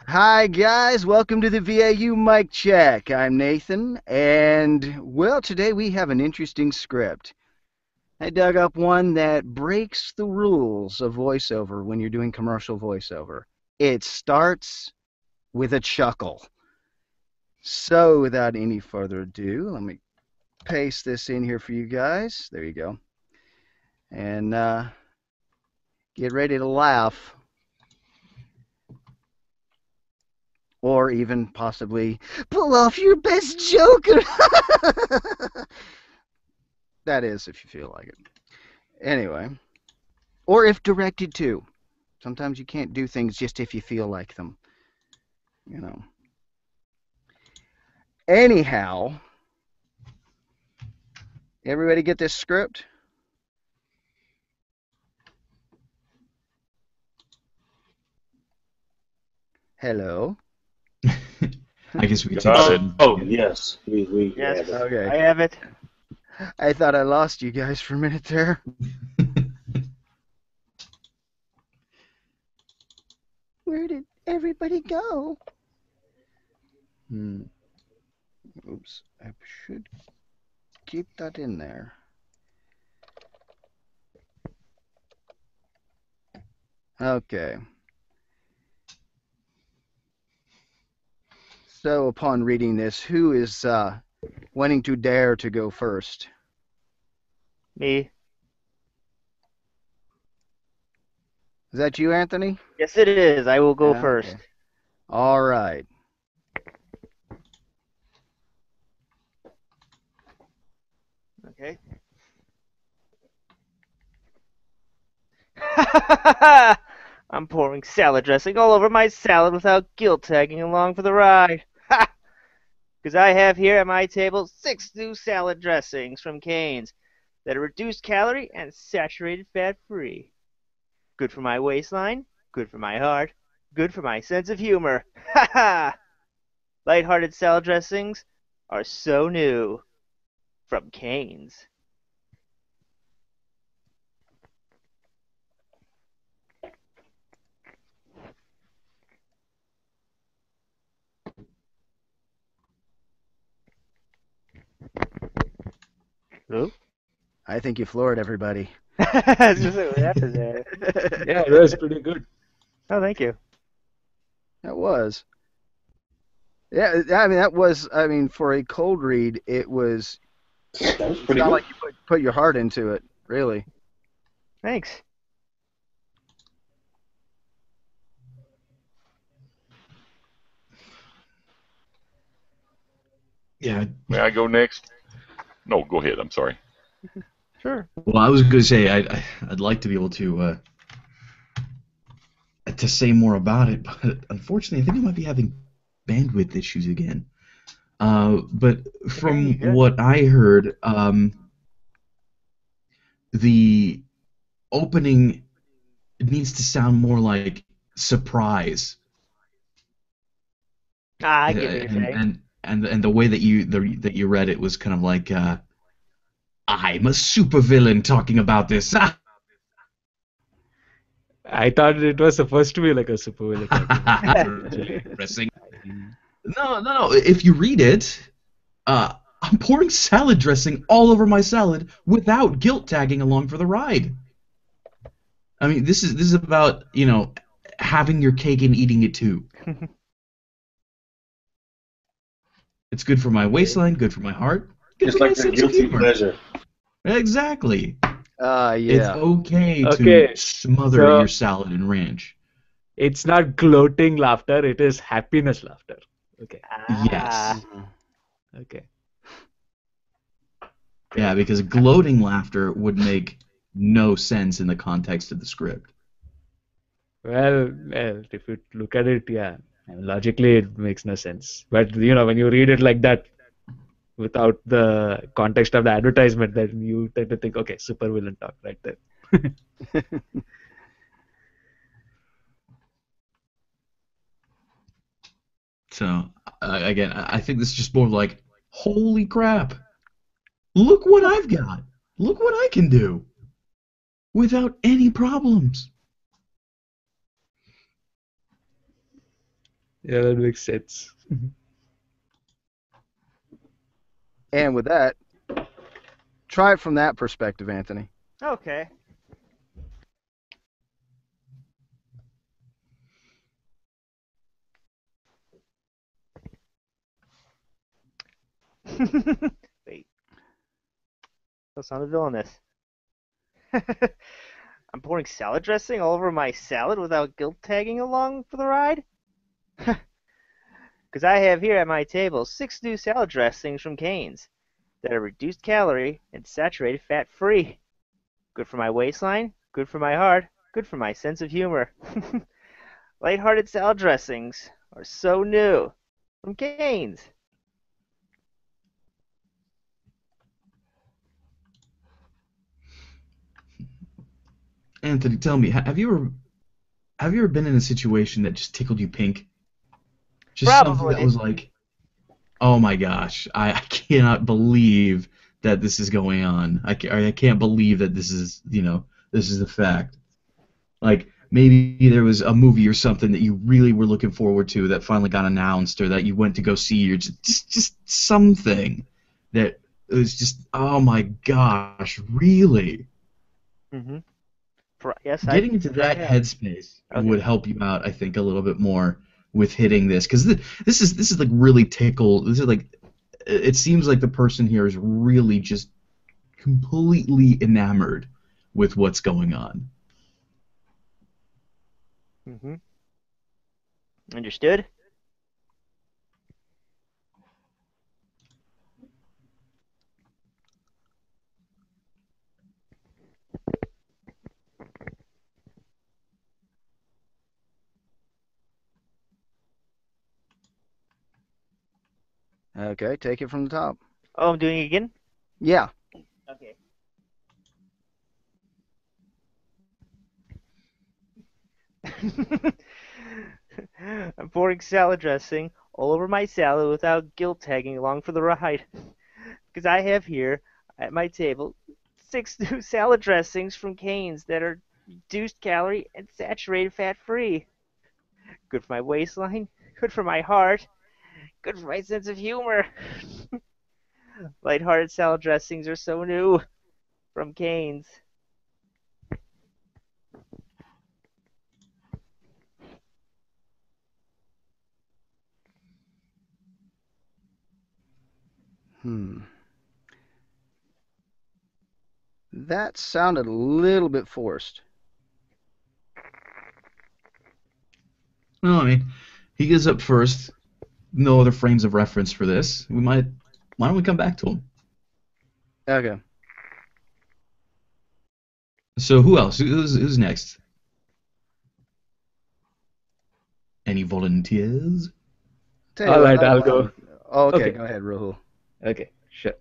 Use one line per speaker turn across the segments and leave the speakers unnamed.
Hi guys, welcome to the VAU Mic Check. I'm Nathan, and well, today we have an interesting script. I dug up one that breaks the rules of voiceover when you're doing commercial voiceover. It starts with a chuckle. So without any further ado, let me paste this in here for you guys. There you go. And get ready to laugh. Or even possibly pull off your best joke. That is, if you feel like it. Anyway, or if directed to. Sometimes you can't do things just if you feel like them. You know. Anyhow, everybody get this script? Hello?
I guess we take
Got it.
some.
Oh, yes. We
Yes,
have it.
Okay.
I have it.
I thought I lost you guys for a minute there. Where did everybody go? Oops. I should keep that in there. Okay. So upon reading this, who is wanting to dare to go first?
Me.
Is that you, Anthony?
Yes, it is. I will go
Yeah,
first.
okay. All right.
Okay. I'm pouring salad dressing all over my salad without guilt tagging along for the ride. Ha! Because I have here at my table 6 new salad dressings from Cane's that are reduced calorie and saturated fat free. Good for my waistline, good for my heart, good for my sense of humor. Ha ha! Lighthearted salad dressings are so new from Cane's. Hello?
I think you floored everybody.
That's just what happened there.
Yeah, it was pretty good.
Oh, thank you.
That was. Yeah, I mean, for a cold read, it was.
That was
It's
pretty
not
good.
like you put your heart into it, really.
Thanks.
Yeah.
May I go next? No, go ahead. I'm sorry.
Sure.
Well, I was going to say I'd like to be able to say more about it, but unfortunately, I think I might be having bandwidth issues again. But from
you good.
what I heard, the opening needs to sound more like surprise.
I get what you're
and
saying.
and the way that you read it was kind of like I'm a supervillain talking about this.
I thought it was supposed to be like a supervillain talking.
Pressing. No. If you read it, I'm pouring salad dressing all over my salad without guilt tagging along for the ride. I mean, this is about having your cake and eating it too. It's good for my waistline, good for my heart, good
It's
for my
like a
sense of
guilty
humor.
pleasure.
Exactly. It's
Yeah.
okay to
Okay,
smother
so
your salad in ranch.
it's not gloating laughter, it is happiness laughter. Okay,
Yes.
Mhm.
okay.
Yeah, because gloating laughter would make no sense in the context of the script.
Well, if you look at it, yeah, logically it makes no sense. But when you read it like that, without the context of the advertisement, then you tend to think, okay, supervillain talk right there.
So, again, I think this is just more like, holy crap, look what I've got. Look what I can do without any problems.
Yeah, that makes sense.
And with that, try it from that perspective, Anthony.
Okay. Wait. That sounded villainous. I'm pouring salad dressing all over my salad without guilt tagging along for the ride? Because I have here at my table 6 new salad dressings from Cane's that are reduced calorie and saturated fat free. Good for my waistline, good for my heart, good for my sense of humor. Lighthearted salad dressings are so new from Cane's.
Anthony, tell me, have you ever been in a situation that just tickled you pink? Just something that
Probably.
was like, oh my gosh, I cannot believe that this is going on. I can't believe that this is, this is the fact. Like, maybe there was a movie or something that you really were looking forward to that finally got announced, or that you went to go see, or just something that was just, oh my gosh, really?
Mm-hmm. Yes, I
Getting into that
have.
headspace
Okay.
would help you out, I think, a little bit more with hitting this, because this is like really tickled. This is like, it seems like the person here is really just completely enamored with what's going on.
Mm-hmm. Understood?
Okay, take it from the top.
Oh, I'm doing it again?
Yeah.
Okay. I'm pouring salad dressing all over my salad without guilt tagging along for the ride. Because I have here at my table 6 new salad dressings from Cane's that are reduced calorie and saturated fat free. Good for my waistline, good for my heart, good for my sense of humor. Lighthearted salad dressings are so new from Cane's.
Hmm. That sounded a little bit forced.
No, I mean, he goes up first. No other frames of reference for this. Why don't we come back to him?
Okay.
So who else? Who's next? Any volunteers?
Tell you
All
what,
right,
I'll
I'll
go
go.
on. Oh, okay,
Okay,
go ahead, Rahul.
okay, sure.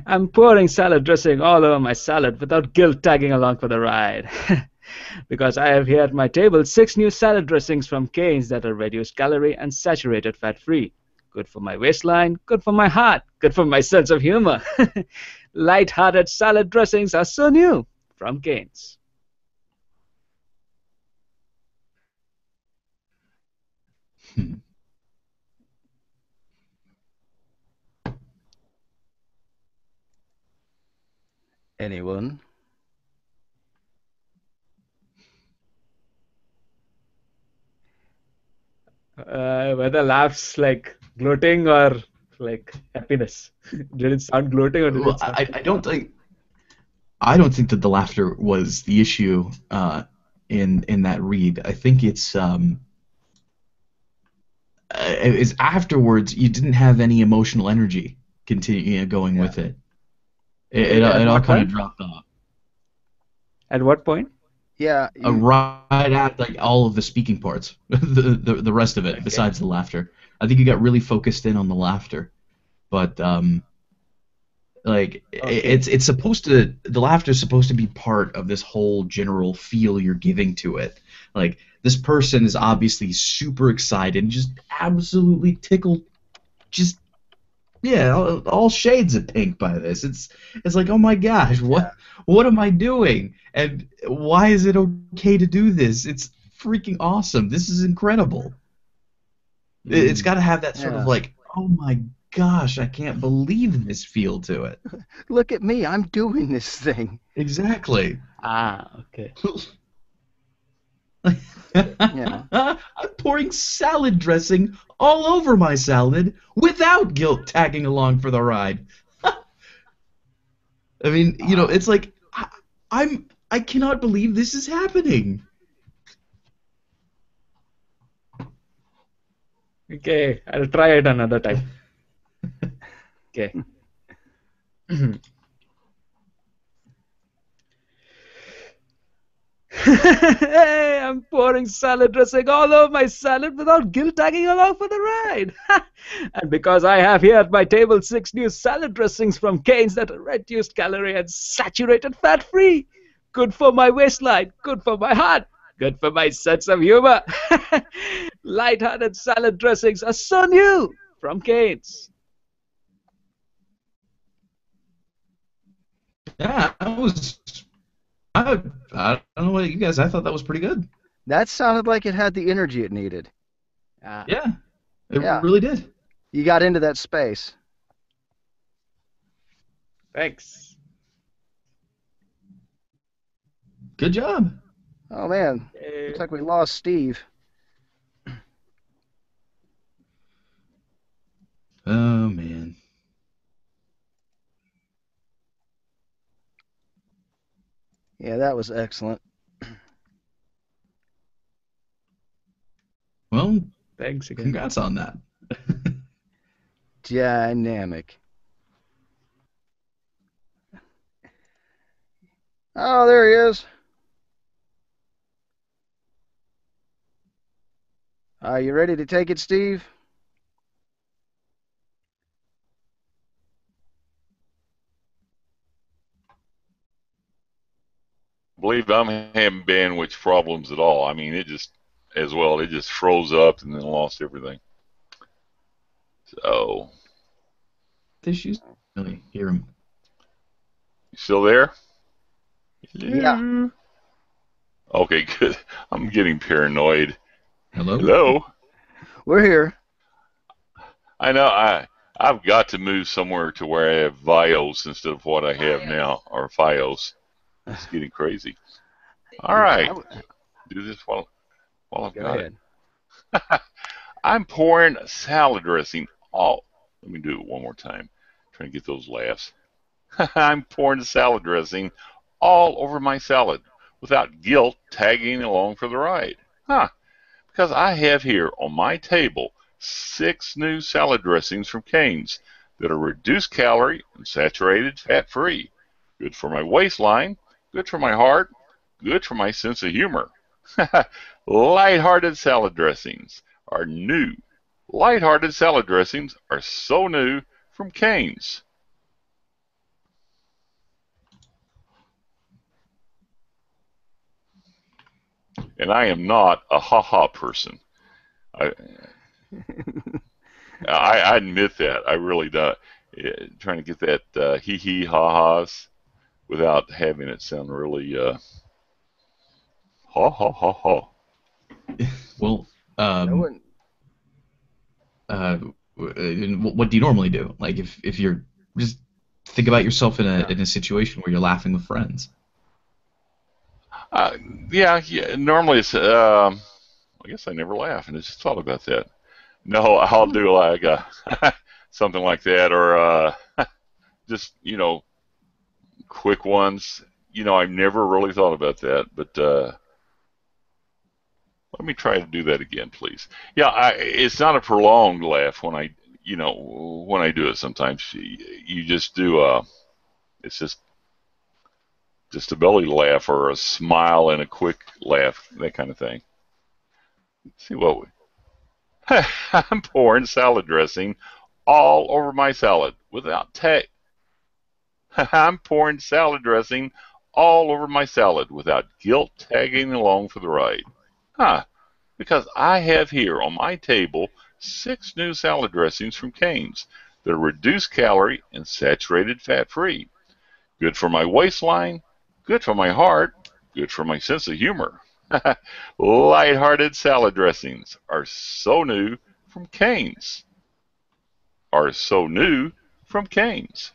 I'm pouring salad dressing all over my salad without guilt tagging along for the ride. Because I have here at my table 6 new salad dressings from Cane's that are reduced calorie and saturated fat free. Good for my waistline, good for my heart, good for my sense of humor. Light-hearted salad dressings are so new from Cane's.
Hmm.
Anyone?
Whether laughs like gloating or like happiness. Did it sound gloating or did
Well,
it sound?
I don't think that the laughter was the issue in that read. I think it's afterwards you didn't have any emotional energy going
Yeah.
with it. It
At
all
what
kind of
point?
dropped off.
At what point?
Yeah,
Right at like all of the speaking parts, the rest of it
Okay.
besides the laughter. I think you got really focused in on the laughter, but like
Okay.
it's supposed to, the laughter is supposed to be part of this whole general feel you're giving to it. Like, this person is obviously super excited and just absolutely tickled, just Yeah, all shades of pink by this. It's like, oh my gosh,
Yeah.
what am I doing? And why is it okay to do this? It's freaking awesome. This is incredible. It's got to have that sort of
Yeah.
like, oh my gosh, I can't believe this feel to it.
Look at me. I'm doing this thing.
Exactly.
Okay.
Yeah.
I'm pouring salad dressing all over my salad without guilt tagging along for the ride. I mean, it's like I cannot believe this is happening.
Okay, I'll try it another time. Okay. Hey, I'm pouring salad dressing all over my salad without guilt tagging along for the ride. And because I have here at my table 6 new salad dressings from Cane's that are reduced calorie and saturated fat free. Good for my waistline, good for my heart, good for my sense of humor. Light-hearted salad dressings are so new from Cane's.
Yeah, I don't know what you guys. I thought that was pretty good.
That sounded like it had the energy it needed.
Yeah, it
Yeah.
really did.
You got into that space.
Thanks.
Good job.
Oh, man. Looks like we lost Steve.
Oh man.
Yeah, that was excellent.
Well,
Thanks again.
congrats on that.
Dynamic. Oh, there he is. Are you ready to take it, Steve?
I believe I'm having bandwidth problems at all. I mean, it just froze up and then lost everything. So,
Issues. Really hear him.
you still there?
Yeah.
Okay, good. I'm getting paranoid.
Hello.
Hello?
We're here.
I know I've got to move somewhere to where I have VIOS instead of what I have now, or FIOS. It's getting crazy. All right. Do this while I've
Go
got
ahead.
it. I'm pouring salad dressing all. Let me do it one more time. Trying to get those laughs. I'm pouring salad dressing all over my salad without guilt tagging along for the ride. Huh. Because I have here on my table 6 new salad dressings from Cane's that are reduced calorie and saturated fat free. Good for my waistline, good for my heart, good for my sense of humor. Light-hearted salad dressings are new. Light-hearted salad dressings are so new from Cane's. And I am not a ha-ha person. I, I admit that. I really do. Trying to get that hee-hee ha-has without having it sound really ha-ha-ha-ha.
Well,
No one.
what do you normally do? Like if you're just think about yourself in a situation where you're laughing with friends.
Uh, yeah. Normally it's. I guess I never laugh, and I just thought about that. No, I'll do like something like that, or just quick ones. I've never really thought about that, but let me try to do that again, please. Yeah, it's not a prolonged laugh when I do it. Sometimes you just do it's just a belly laugh or a smile and a quick laugh, that kind of thing. Let's see what we. I'm pouring salad dressing all over my salad without tag. I'm pouring salad dressing all over my salad without guilt tagging along for the ride. Huh. Because I have here on my table 6 new salad dressings from Cane's that are reduced calorie and saturated fat free. Good for my waistline, good for my heart, good for my sense of humor. Light-hearted salad dressings are so new from Cane's. Are so new from Cane's.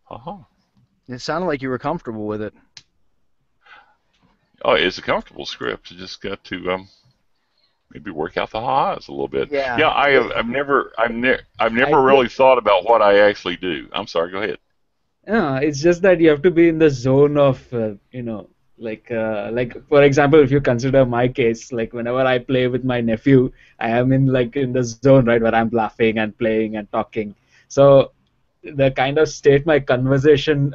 Uh-huh.
It sounded like you were comfortable with it.
Oh, it's a comfortable script. You just got to maybe work out the ha-has a little bit. Yeah,
Yeah.
I've
I
never really thought about what I actually do. I'm sorry. Go ahead.
Yeah, it's just that you have to be in the zone of, like for example, if you consider my case, like whenever I play with my nephew, I am in the zone, right, where I'm laughing and playing and talking. So the kind of state my conversational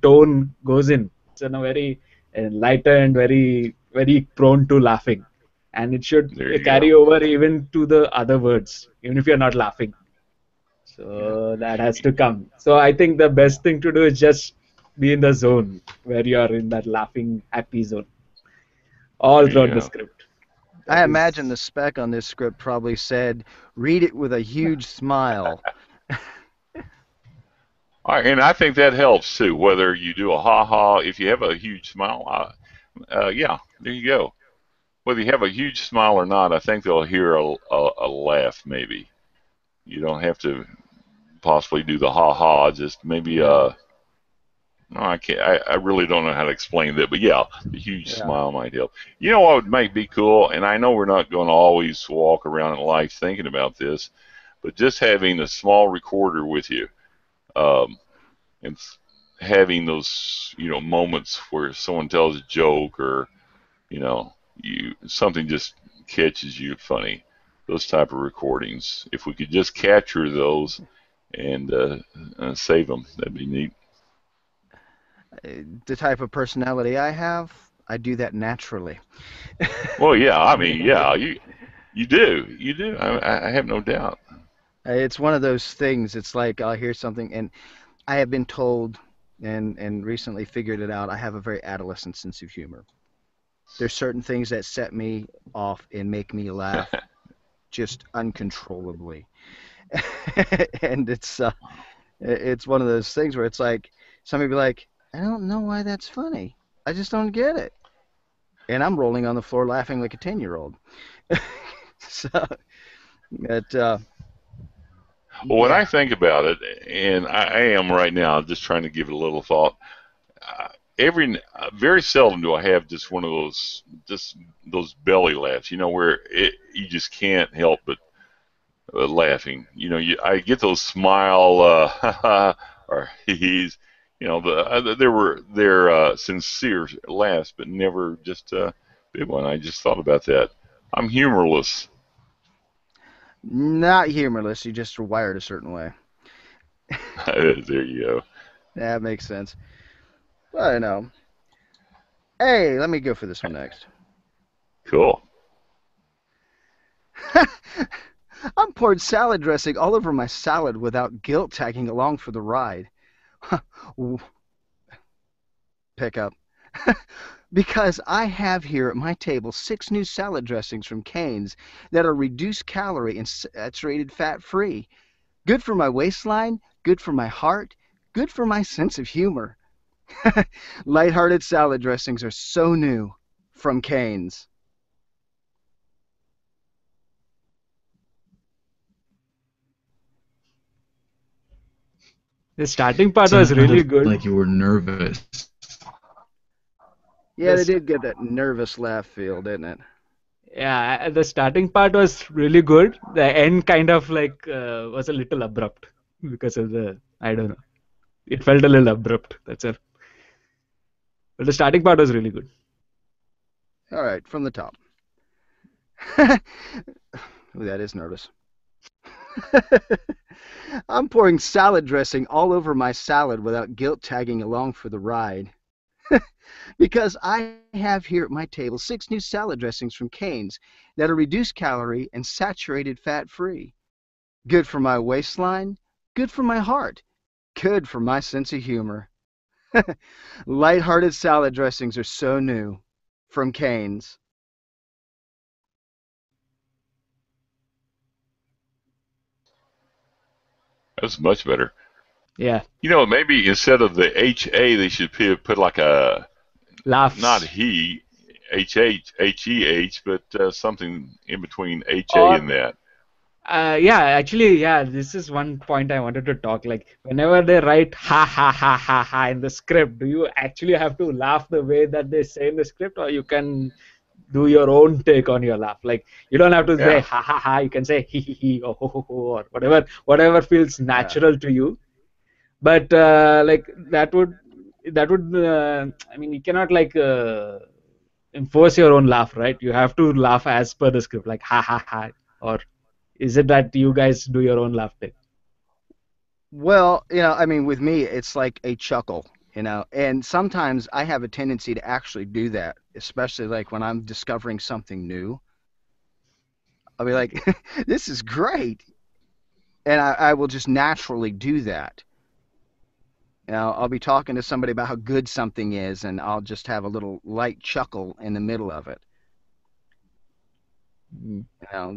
tone goes in, it's in a very lighter and very, very prone to laughing. And it should
There you
carry
go.
over even to the other words, even if you're not laughing.
Yeah.
So that has to come. So I think the best thing to do is just be in the zone where you are in that laughing, happy zone all
There you
throughout the
go.
script.
I
That
imagine
is,
the spec on this script probably said, read it with a huge smile.
All right, and I think that helps too. Whether you do a ha-ha, if you have a huge smile, yeah, there you go. Whether you have a huge smile or not, I think they'll hear a laugh maybe. You don't have to possibly do the ha-ha, just maybe
yeah,
no, I can't. I really don't know how to explain that, but yeah, the huge
Yeah.
smile might help. You know what might be cool, and I know we're not going to always walk around in life thinking about this, but just having a small recorder with you, um, and having those, moments where someone tells a joke or, you something just catches you funny. Those type of recordings. If we could just capture those and save them, that'd be neat.
The type of personality I have, I do that naturally.
Well, yeah, I mean, yeah, you do. I have no doubt.
It's one of those things. It's like I'll hear something, and I have been told, and recently figured it out. I have a very adolescent sense of humor. There's certain things that set me off and make me laugh just uncontrollably, and it's one of those things where it's like somebody be like, I don't know why that's funny. I just don't get it, and I'm rolling on the floor laughing like a 10-year-old. So, but
Well, when
yeah.
I think about it, and I am right now just trying to give it a little thought. Uh, very seldom do I have just one of just those belly laughs, where you just can't help but laughing. I get those smile or he's, they're sincere laughs, but never just a big one. I just thought about that. I'm humorless.
Not humorless. You just are wired a certain way.
There you go.
That makes sense. Well, I know. Hey, let me go for this one next.
Cool.
I'm poured salad dressing all over my salad without guilt tagging along for the ride. Pick up. Because I have here at my table 6 new salad dressings from Cane's that are reduced calorie and saturated fat free. Good for my waistline, good for my heart, good for my sense of humor. Lighthearted salad dressings are so new from Cane's.
the starting part was really
Sounded
good.
like you were nervous.
Yeah, they
This,
did get that nervous laugh feel, didn't it?
yeah, the starting part was really good. The end kind of like was a little abrupt because of I don't know. It felt a little abrupt. That's it. But the starting part was really good.
All right, from the top. Ooh, that is nervous. I'm pouring salad dressing all over my salad without guilt tagging along for the ride. Because I have here at my table 6 new salad dressings from Cane's that are reduced calorie and saturated fat free. Good for my waistline, good for my heart, good for my sense of humor. Lighthearted salad dressings are so new from Canes.
That's much better.
Yeah,
Maybe instead of the HA, they should put like a not
laughs.
he, HHHEH, but something in between HA and
Or
that.
yeah, actually, yeah, this is one point I wanted to talk. Like, whenever they write ha ha ha ha ha in the script, do you actually have to laugh the way that they say in the script, or you can do your own take on your laugh? Like, you don't have to say
Yeah.
ha ha ha. You can say he or ho ho ho or whatever feels
Yeah.
natural to you. But like that would I mean, you cannot like enforce your own laugh, right? You have to laugh as per the script, like ha ha ha. Or is it that you guys do your own laugh take?
Well, I mean, with me, it's like a chuckle. And sometimes I have a tendency to actually do that, especially like when I'm discovering something new. I'll be like, this is great. And I will just naturally do that. I'll be talking to somebody about how good something is, and I'll just have a little light chuckle in the middle of it.
Mm.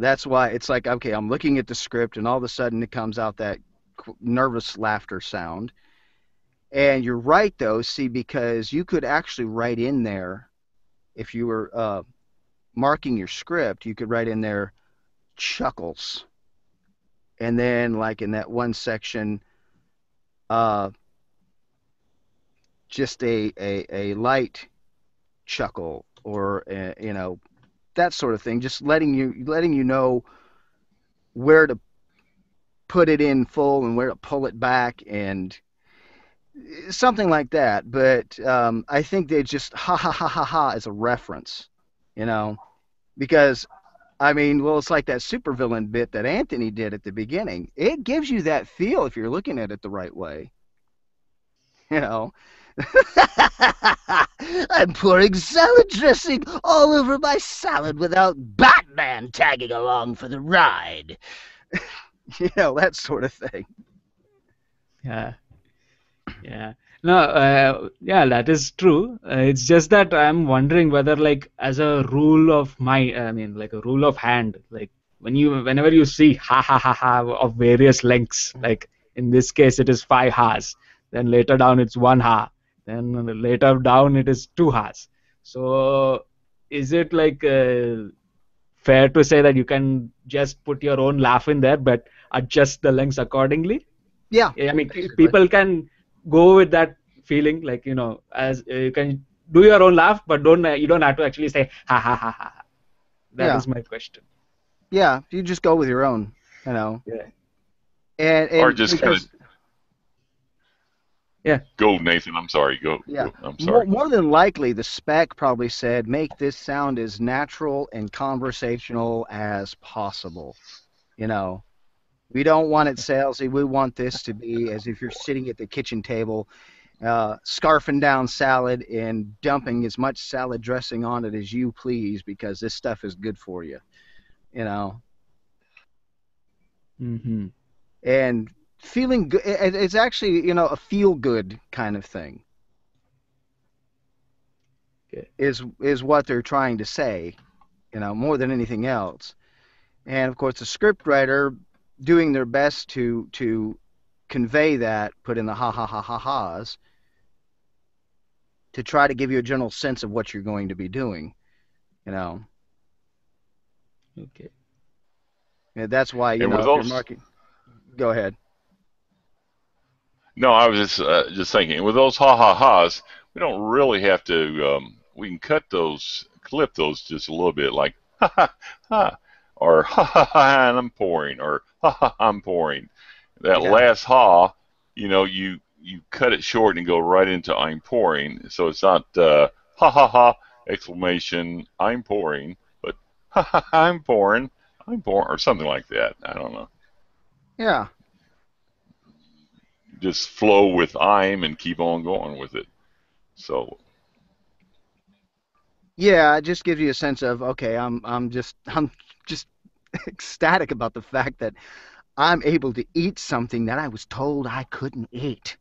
That's why it's like, okay, I'm looking at the script, and all of a sudden it comes out that nervous laughter sound. And you're right, though, see, because you could actually write in there, if you were marking your script, you could write in there chuckles. And then, like in that one section, uh, just a light chuckle or, that sort of thing, just letting you know where to put it in full and where to pull it back and something like that. But I think they just ha ha ha ha ha as a reference, you know, because I mean, well, it's like that supervillain bit that Anthony did at the beginning. It gives you that feel if you're looking at it the right way, you know. I'm pouring salad dressing all over my salad without Batman tagging along for the ride. That sort of thing.
Yeah. Yeah. No, yeah, that is true. It's just that I'm wondering whether, like, as a rule of I mean, like a rule of hand, like whenever you see ha ha ha ha of various lengths, like in this case it is 5 ha's, then later down it's 1 ha, then later down it is 2 ha's. So, is it like fair to say that you can just put your own laugh in there, but adjust the lengths accordingly?
Yeah,
I mean,
basically.
people can go with that feeling, like, as you can do your own laugh, but you don't have to actually say ha ha ha ha. That
Yeah,
is my question.
yeah. You just go with your own, you know,
Yeah.
Or
and
just kind of
because
Yeah.
go, Nathan. I'm sorry. Go.
yeah,
Go. I'm
more
sorry.
more than likely the spec probably said make this sound as natural and conversational as possible. You know, we don't want it salesy. We want this to be as if you're sitting at the kitchen table, scarfing down salad and dumping as much salad dressing on it as you please because this stuff is good for you. You know,
Mm-hmm.
and feeling good. It's actually a feel good kind of thing.
Okay.
Is what they're trying to say. More than anything else. And of course, the script writer doing their best to convey that, put in the ha ha ha ha ha's to try to give you a general sense of what you're going to be doing. You know,
Okay.
and that's why
And with
if you're
those,
marking, go ahead.
no, I was just thinking. With those ha ha ha's, we don't really have to. We can clip those just a little bit, like ha ha ha, or ha ha ha, and I'm pouring, or ha ha, I'm pouring. That
Yeah,
last ha, you cut it short and go right into I'm pouring. So it's not ha ha ha exclamation I'm pouring, but ha ha I'm pouring, or something like that. I don't know.
yeah,
Just flow with I'm and keep on going with it. So
yeah. It just gives you a sense of okay, I'm just ecstatic about the fact that I'm able to eat something that I was told I couldn't eat.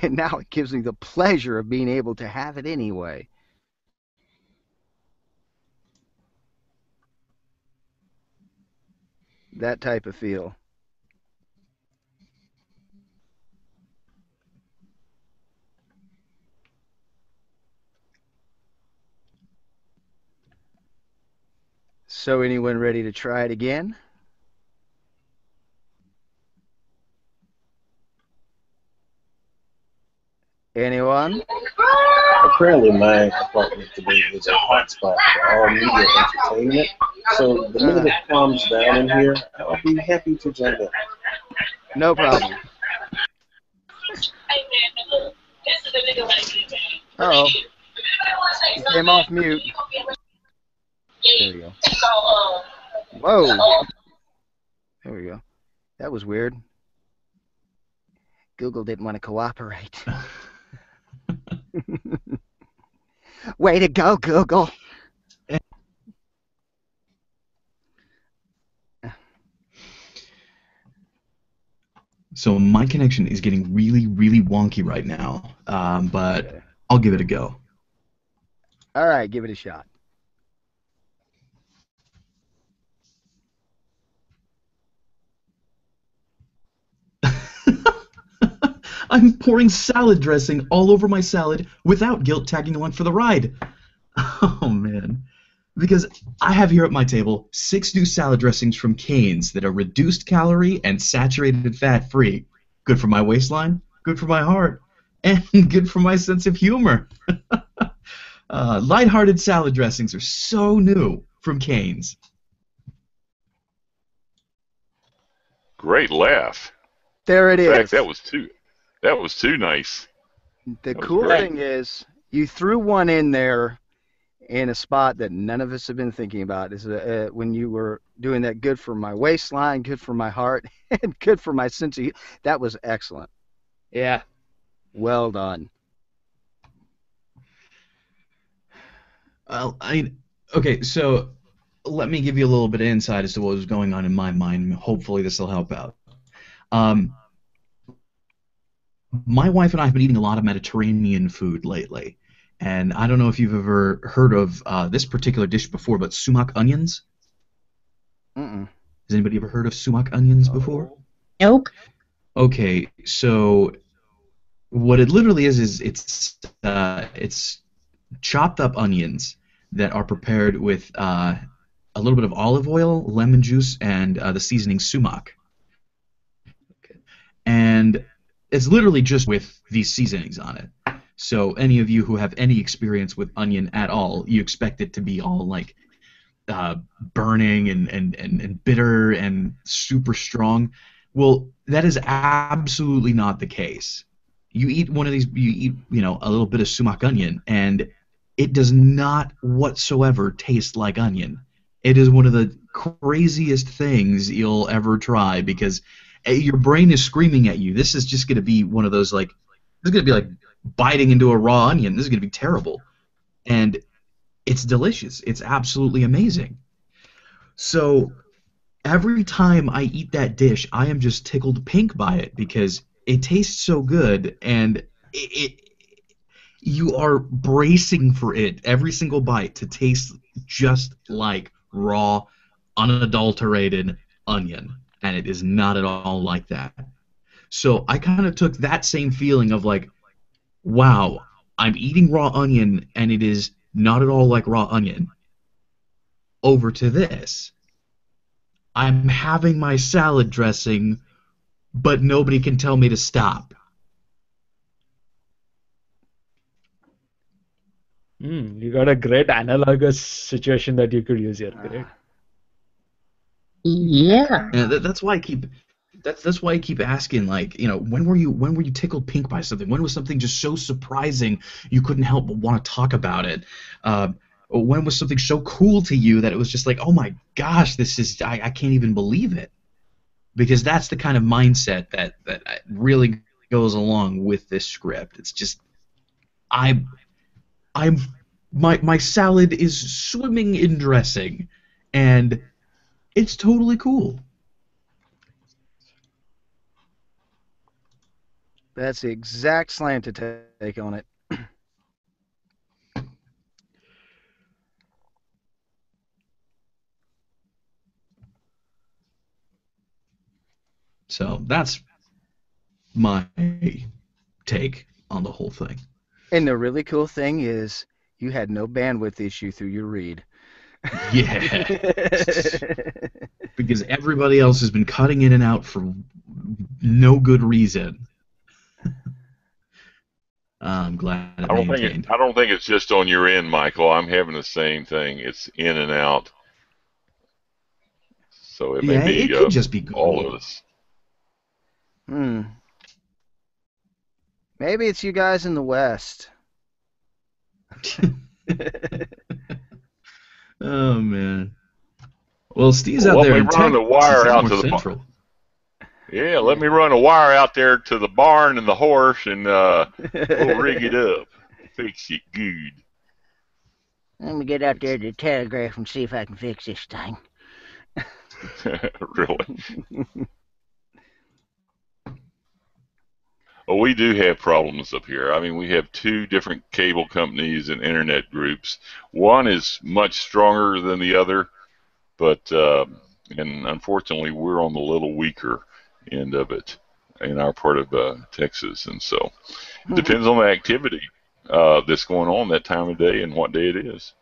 And now it gives me the pleasure of being able to have it anyway. That type of feel. So anyone ready to try it again? Anyone?
Apparently, my apartment today is a hotspot for all media entertainment. So the minute it calms down in here, I'll be happy to join in.
No problem. Uh-oh. You came off mute. There we go. Whoa. There we go. That was weird. Google didn't want to cooperate. Way to go, Google.
So my connection is getting really, really wonky right now, but
Okay.
I'll give it a go.
All right, give it a shot.
I'm pouring salad dressing all over my salad without guilt tagging along for the ride. Oh, man. Because I have here at my table 6 new salad dressings from Cane's that are reduced calorie and saturated fat free. Good for my waistline, good for my heart, and good for my sense of humor. Lighthearted salad dressings are so new from Cane's.
Great laugh.
There it
In
is.
fact, that was too. That was too nice.
The
That was
cool
great.
thing is you threw one in there in a spot that none of us have been thinking about. Is when you were doing that, good for my waistline, good for my heart, and good for my sense of that was excellent.
Yeah.
Well done.
Well, okay, so let me give you a little bit of insight as to what was going on in my mind. Hopefully, this will help out. Um, my wife and I have been eating a lot of Mediterranean food lately, and I don't know if you've ever heard of this particular dish before, but sumac onions.
Mm-mm.
Has anybody ever heard of sumac onions before?
Nope.
Okay, so what it literally is it's chopped up onions that are prepared with a little bit of olive oil, lemon juice, and the seasoning sumac. And it's literally just with these seasonings on it. So any of you who have any experience with onion at all, you expect it to be all like burning and bitter and super strong. Well, that is absolutely not the case. You eat one of these, you eat, a little bit of sumac onion, and it does not whatsoever taste like onion. It is one of the craziest things you'll ever try because your brain is screaming at you. This is just going to be one of those, like, this is going to be like biting into a raw onion. This is going to be terrible. And it's delicious. It's absolutely amazing. So every time I eat that dish, I am just tickled pink by it because it tastes so good, and you are bracing for it every single bite to taste just like raw, unadulterated onion, and it is not at all like that. So I kind of took that same feeling of like, wow, I'm eating raw onion, and it is not at all like raw onion, over to this. I'm having my salad dressing, but nobody can tell me to stop.
You got a great analogous situation that you could use here. Great.
Yeah.
And that's why I keep that's why I keep asking, like, when were you tickled pink by something? When was something just so surprising you couldn't help but want to talk about it? When was something so cool to you that it was just like, oh my gosh, I can't even believe it? Because that's the kind of mindset that really goes along with this script. It's just I'm my salad is swimming in dressing, and it's totally cool.
That's the exact slant to take on it.
So that's my take on the whole thing.
And the really cool thing is you had no bandwidth issue through your read.
Yeah. Because everybody else has been cutting in and out for no good reason. I'm glad it maintained.
I don't think it's just on your end, Michael. I'm having the same thing. It's in and out. So it may
Yeah,
be
it could just be
all of
Google.
us.
Hmm. Maybe it's you guys in the West.
Oh man. Well, Steve's
Well,
out
let
there
me
in
run the
Texas.
wire
He's
out
more
to the
central.
yeah. Let me run a wire out there to the barn and the horse, and we'll rig it up, fix it good.
Let me get out there to the telegraph and see if I can fix this thing.
Really. Well, we do have problems up here. I mean, we have two different cable companies and internet groups. One is much stronger than the other, but and unfortunately, we're on the little weaker end of it in our part of Texas, and so it depends on the activity that's going on that time of day and what day it is.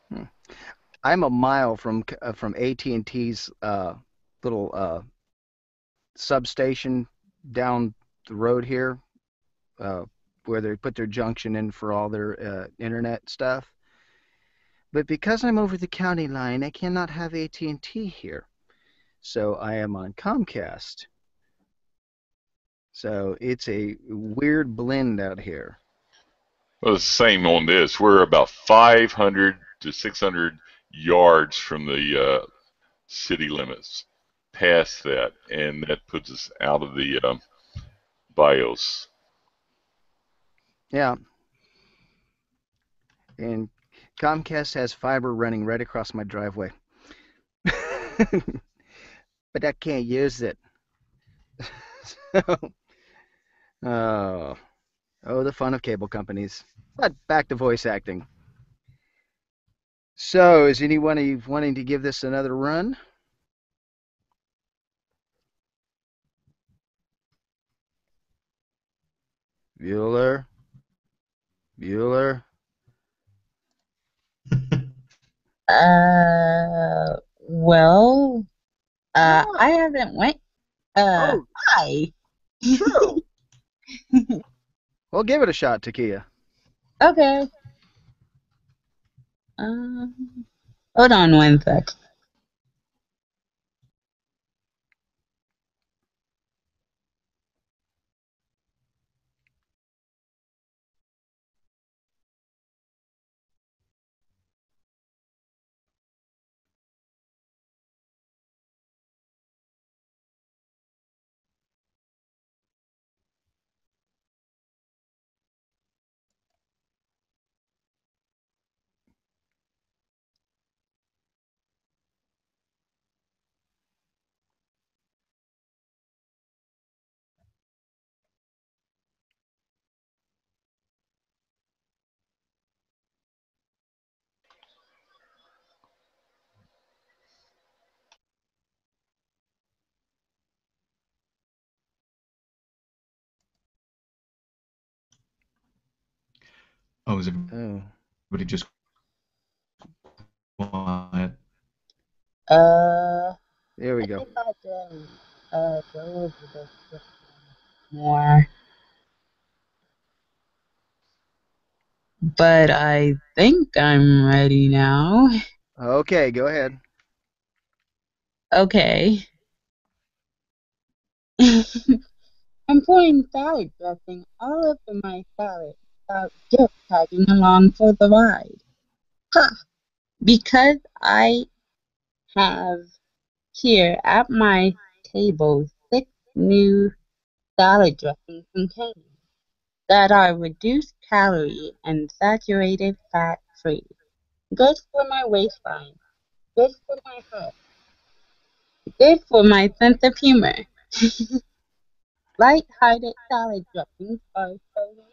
I'm a mile from AT&T's little substation down the road here, where they put their junction in for all their internet stuff. But because I'm over the county line, I cannot have AT&T here. So I am on Comcast. So it's a weird blend out here.
Well, it's the same on this. We're about 500 to 600 yards from the city limits. Past that, and that puts us out of the BIOS.
Yeah. And Comcast has fiber running right across my driveway. But I can't use it. Oh, oh, the fun of cable companies. But back to voice acting. So, is anyone wanting to give this another run? Bueller? Bueller?
Well, I haven't went.
Oh,
Hi.
true. Well, give it a shot, Takia.
Okay. Hold on one sec.
Oh, is
Oh,
everybody just quiet?
Uh,
there we
I
go.
think I can go over this just more, but I think I'm ready now.
Okay, go ahead.
Okay. I'm pouring salad dressing all over my salad without just tagging along for the ride. Ha! Because I have here at my table 6 new salad dressings from Cane's that are reduced calorie and saturated fat free. Good for my waistline. Good for my heart. Good for my sense of humor. Light-hearted salad dressings are so new.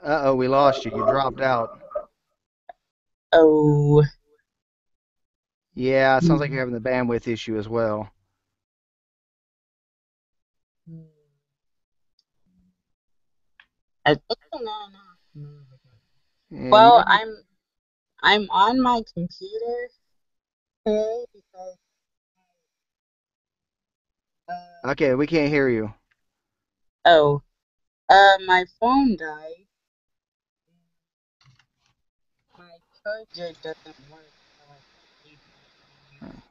Uh-oh, we lost you. You dropped out.
Oh,
Yeah, it sounds like you're
Hmm.
having the bandwidth issue as well.
I think I'm gonna have to move again.
And you
Well,
might be.
I'm on my computer today because uh
Okay, we can't hear you.
oh my phone died. My charger doesn't work, so I can't use my phone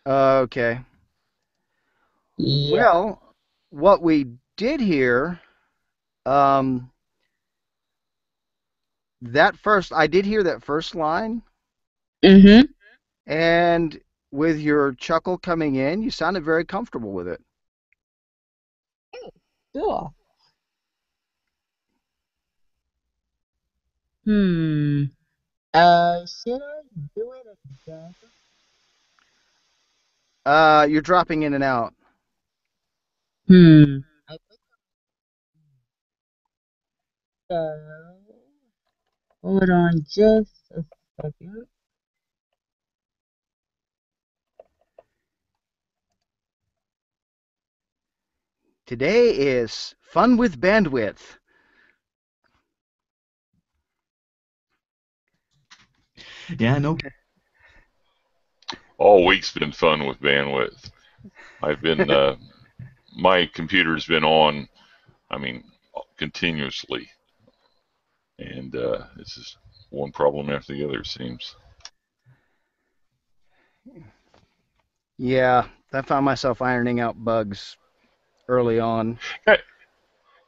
now.
Okay.
Yeah.
Well, what we did here, um, I did hear that first line,
Mm-hmm.
and with your chuckle coming in, you sounded very comfortable with it.
Cool. Hmm. Should I do it again?
You're dropping in and out.
Hmm. I think so. Hold on just a second.
Today is fun with bandwidth.
Yeah, no.
All week's been fun with bandwidth. I've been my computer's been on. I mean, continuously, and it's just one problem after the other. It seems.
Yeah, I found myself ironing out bugs early on.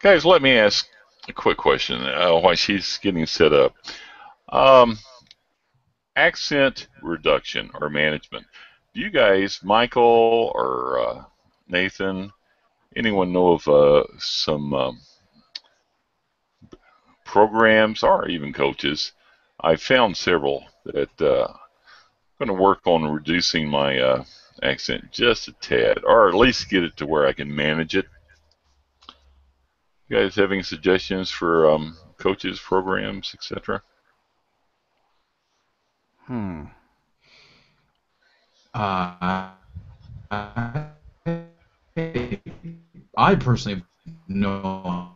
Guys, let me ask a quick question while she's getting set up. Um, Accent reduction or management. Do you guys, Michael or Nathan, anyone know of some programs or even coaches? I found several that I'm going to work on reducing my accent just a tad, or at least get it to where I can manage it. You guys have any suggestions for coaches, programs, etc.?
Hmm.
Uh, I I personally have no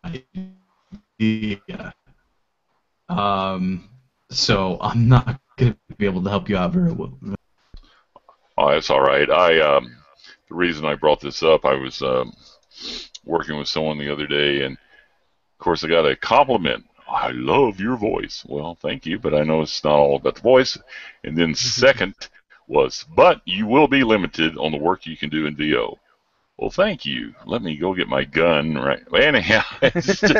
idea. Um, so I'm not going to be able to help you out very well.
Oh, that's all right. The reason I brought this up, I was working with someone the other day, and of course I got a compliment. I love your voice. Well, thank you, but I know it's not all about the voice. And then second was, but you will be limited on the work you can do in VO. Well, thank you. Let me go get my gun. Right. Anyhow, it's just,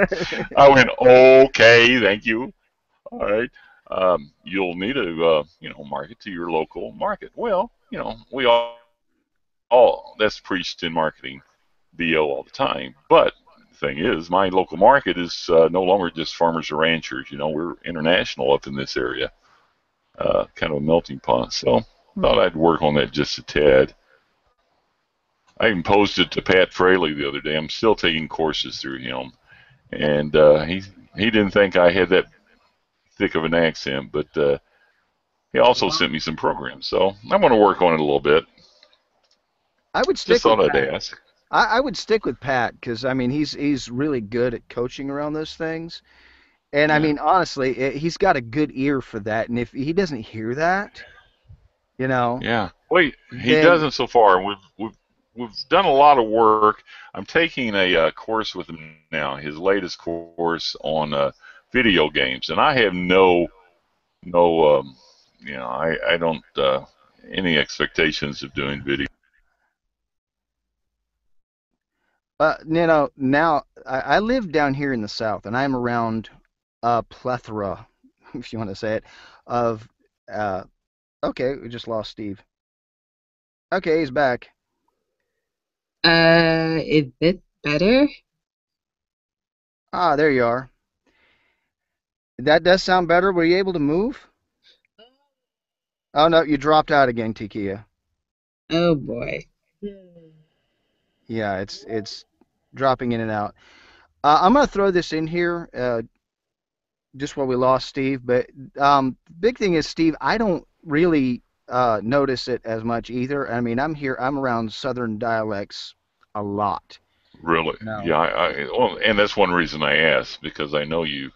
I went, okay, thank you. All right. You'll need to, market to your local market. Well, we all that's preached in marketing VO all the time. But the thing is, my local market is no longer just farmers or ranchers. We're international up in this area, kind of a melting pot. So I thought I'd work on that just a tad. I even posted to Pat Fraley the other day. I'm still taking courses through him, and he didn't think I had that thick of an accent, but he also
Well,
sent me some programs. So I'm going to work on it a little bit.
I would
Just
stick with
thought I'd
Pat.
ask.
I would stick with Pat because I mean he's really good at coaching around those things. And I
Yeah.
mean honestly, he's got a good ear for that. And if he doesn't hear that, you know,
Yeah. Wait, he
then
doesn't so far. We've done a lot of work. I'm taking a course with him now, his latest course on video games, and I have no I don't any expectations of doing video.
now I live down here in the South, and I'm around a plethora, if you want to say it, of uh. Okay, we just lost Steve. Okay, he's back.
Is this better?
Ah, there you are. That does sound better. Were you able to move? Oh no, you dropped out again, Tikia.
Oh boy.
Yeah, it's dropping in and out. I'm gonna throw this in here just while we lost Steve. But big thing is, Steve, I don't really notice it as much either. I mean, I'm around Southern dialects a lot.
Really?
No.
Yeah. Well, and that's one reason I asked, because I know
Yeah.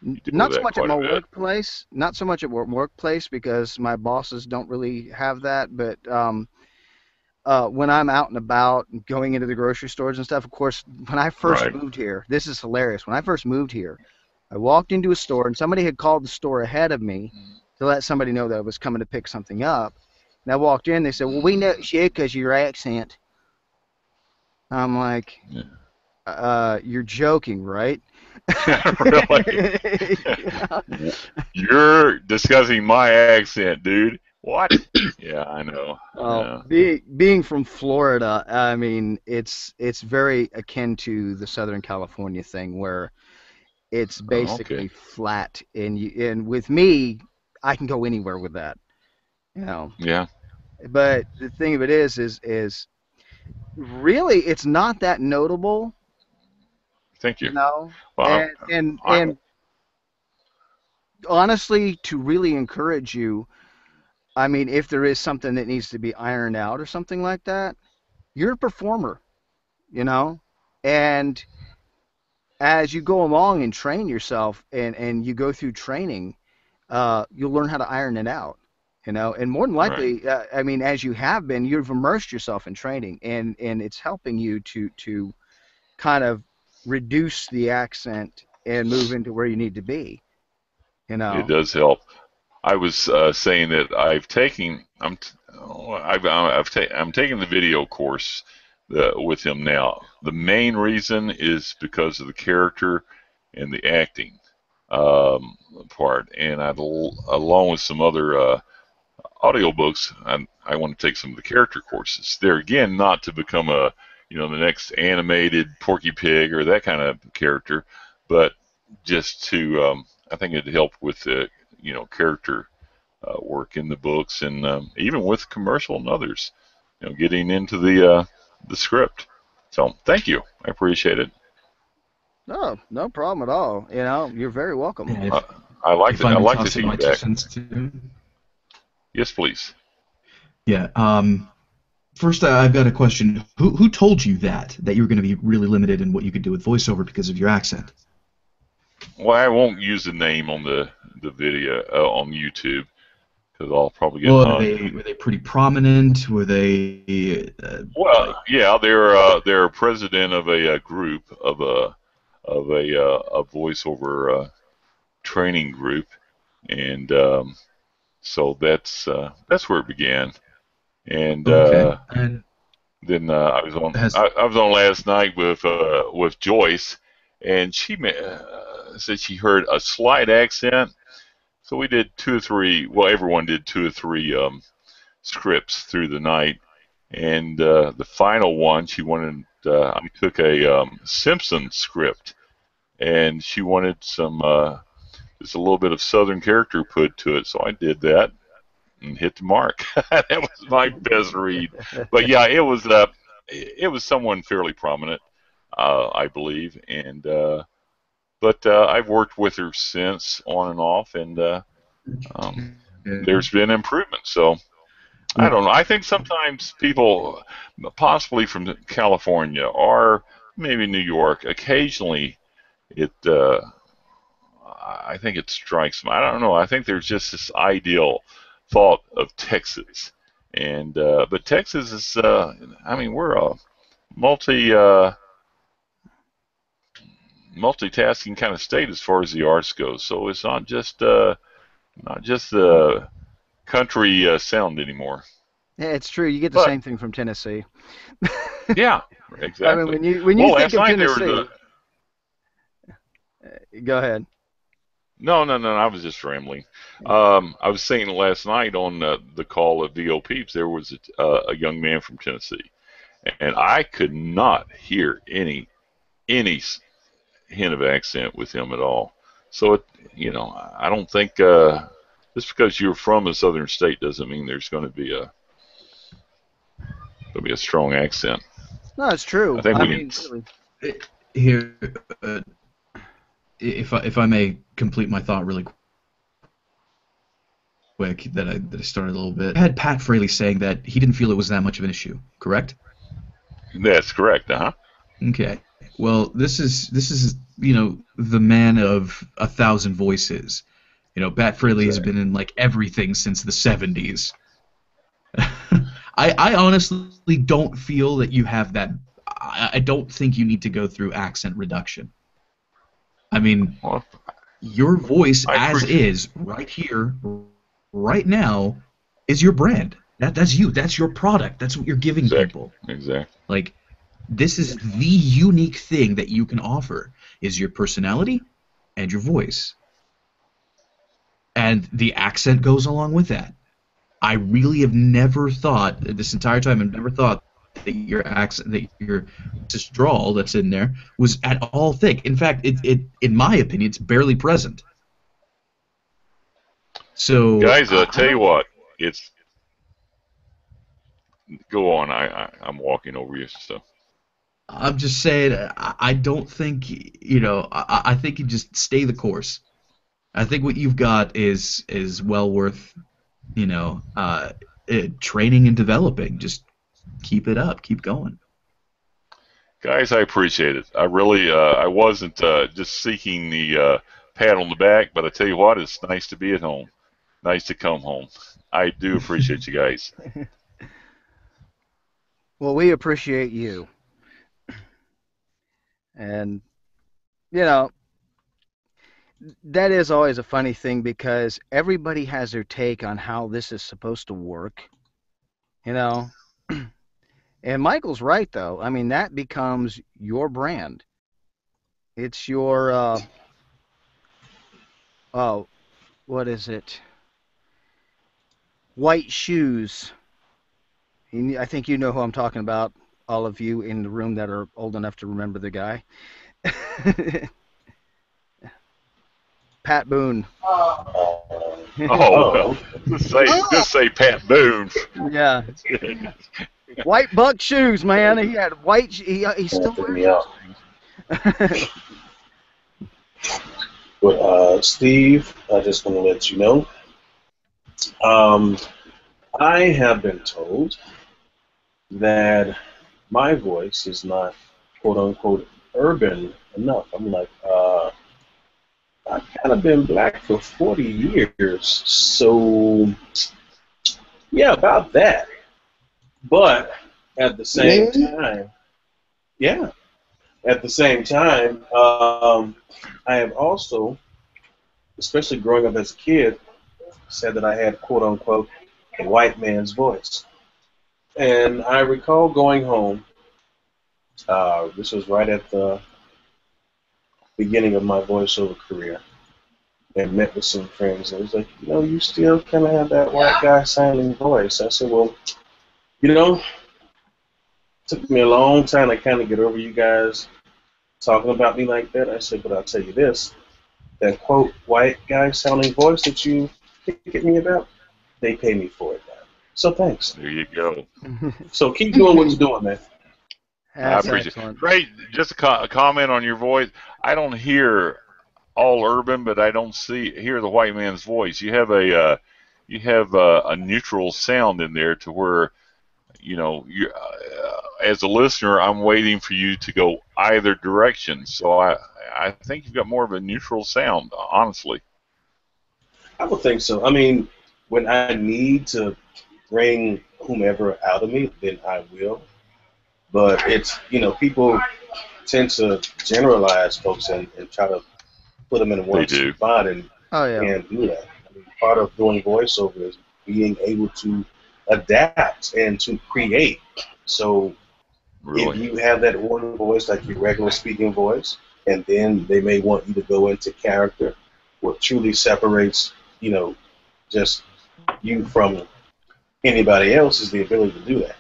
you deal with
Not so
that
much at
quite
my
a bit.
workplace. Not so much at workplace because my bosses don't really have that. But when I'm out and about, going into the grocery stores and stuff, of course, when I first
Right.
moved here, this is hilarious. When I first moved here, I walked into a store and somebody had called the store ahead of me to let somebody know that I was coming to pick something up. And I walked in, they said, "Well, we know shit because your accent." I'm like,
Yeah.
"You're joking, right?"
Really?
Yeah.
You're discussing my accent, dude. What? Yeah, I know.
Well,
Yeah.
being from Florida, I mean, it's very akin to the Southern California thing where it's
Oh, okay.
basically flat, and with me, I can go anywhere with that, you know.
Yeah.
But the thing of it is really it's not that notable,
Thank
you
you.
know.
Well,
And honestly, to really encourage you, I mean, if there is something that needs to be ironed out or something like that, you're a performer, you know, and as you go along and train yourself and you go through training, you'll learn how to iron it out, you know, and more than
right.
likely, I mean, as you have been, you've immersed yourself in training, and it's helping you to kind of reduce the accent and move into where you need to be, you
It
know.
does help. I was saying that I'm taking the video course with him now. The main reason is because of the character and the acting part, and along with some other audiobooks, I want to take some of the character courses. There again, not to become the next animated Porky Pig or that kind of character, but just to, I think it'd help with the, character work in the books, and even with commercial and others, getting into the script. So thank you. I appreciate it.
No, no problem at all. You know, you're very welcome.
Yeah,
Uh, I like
if
the
I
I
may
like the
toss in my two
feedback.
cents too.
Yes, please.
Yeah. First, I've got a question. Who told you that you were going to be really limited in what you could do with voiceover because of your accent?
Well, I won't use the name on the video on YouTube because I'll probably get
Well,
hung.
were they pretty prominent? Were they like?
Well, yeah, they're president of a, group of a voiceover training group, and so that's where it began. And
Okay. And
then
has
I was on last night with Joyce, and she said she heard a slight accent. So we did two or three. Well, everyone did two or three scripts through the night, and the final one, she wanted. I took a Simpson script, and she wanted some just a little bit of Southern character put to it. So I did that and hit the mark. That was my best read. But yeah, it was someone fairly prominent, I believe, and but I've worked with her since on and off, and um, there's been improvement. So I
well,
don't know. I think sometimes people, possibly from California or maybe New York, occasionally it. I think it strikes them. I don't know. I think there's just this ideal thought of Texas, and but Texas is. I mean, we're a multi multitasking kind of state as far as the arts goes. So it's not just country sound anymore.
Yeah, it's true. You get the
But
same thing from Tennessee.
yeah,
I mean,
exactly.
when you
Well,
think
last
of
night there was
Tennessee, go ahead.
no, no, no. I was just rambling. I was saying last night on the call at VO Peeps, there was a young man from Tennessee, and I could not hear any hint of accent with him at all. So I don't think just because you're from a southern state doesn't mean there's going to be a strong accent.
No, it's
I
true.
think
I
we can.
mean, really.
here, if I may complete my thought really quick that I started a little bit. I had Pat Fraley saying that he didn't feel it was that much of an issue. Correct?
That's correct.
Okay. Well, this is the man of 1,000 voices. Pat Fraley has been in like everything since the 70s. I honestly don't feel that you have that. I don't think you need to go through accent reduction. I mean,
Well,
your voice
I
as
appreciate.
is right here, right now, is your brand. That's you. That's your product. That's what you're giving
Exactly.
people.
Exactly.
Like, this is the unique thing that you can offer is your personality and your voice. And the accent goes along with that. I really have never thought this entire time. I've never thought that your accent, that your this drawl that's in there was at all thick. In fact, in my opinion, it's barely present. So
Guys,
I
tell you
don't.
what, it's go on. I'm walking over you, so
I'm just saying. I don't think I think you just stay the course. I think what you've got is well worth training and developing. Just keep it up. Keep going.
guys, I appreciate it. I really, I wasn't just seeking the pat on the back, but I tell you what, it's nice to be at home. Nice to come home. I do appreciate you guys.
Well, we appreciate you. And, you know, that is always a funny thing because everybody has their take on how this is supposed to work, you know. And Michael's right, though. I mean, that becomes your brand. It's your, oh, what is it? White shoes. I think you know who I'm talking about, all of you in the room that are old enough to remember the guy. Pat Boone.
Oh, well, just say Pat Boone.
Yeah. White buck shoes, man. He had white. He still
Took
wears
me out.
those things.
But Steve, I just want to let you know. I have been told that my voice is not quote unquote urban enough. I'm like, I've kind of been black for 40 years, so yeah, about that. But at the same time, yeah, at the same time, I have also, especially growing up as a kid, said that I had quote unquote a white man's voice. And I recall going home. This was right at the beginning of my voiceover career, and met with some friends. And it was like, you still kind of have that white guy sounding voice. I said, well, it took me a long time to kind of get over you guys talking about me like that. I said, but I'll tell you this, that quote white guy sounding voice that you pick at me about, they pay me for it now. So thanks.
There you go.
So keep doing what you're doing, man.
I
That's
appreciate it.
excellent.
Great. Just a comment on your voice. I don't hear all urban, but I don't hear the white man's voice. You have a neutral sound in there to where you as a listener, I'm waiting for you to go either direction. So I think you've got more of a neutral sound, honestly.
I would think so. I mean, when I need to bring whomever out of me, then I will. But it's, people tend to generalize folks and try to put them in
They
one
do.
spot and
Oh yeah.
can't do that. I mean, part of doing voiceover is being able to adapt and to create. So if
Really.
you have that one voice, like your regular speaking voice, and then they may want you to go into character, what truly separates, just you from anybody else is the ability to do that.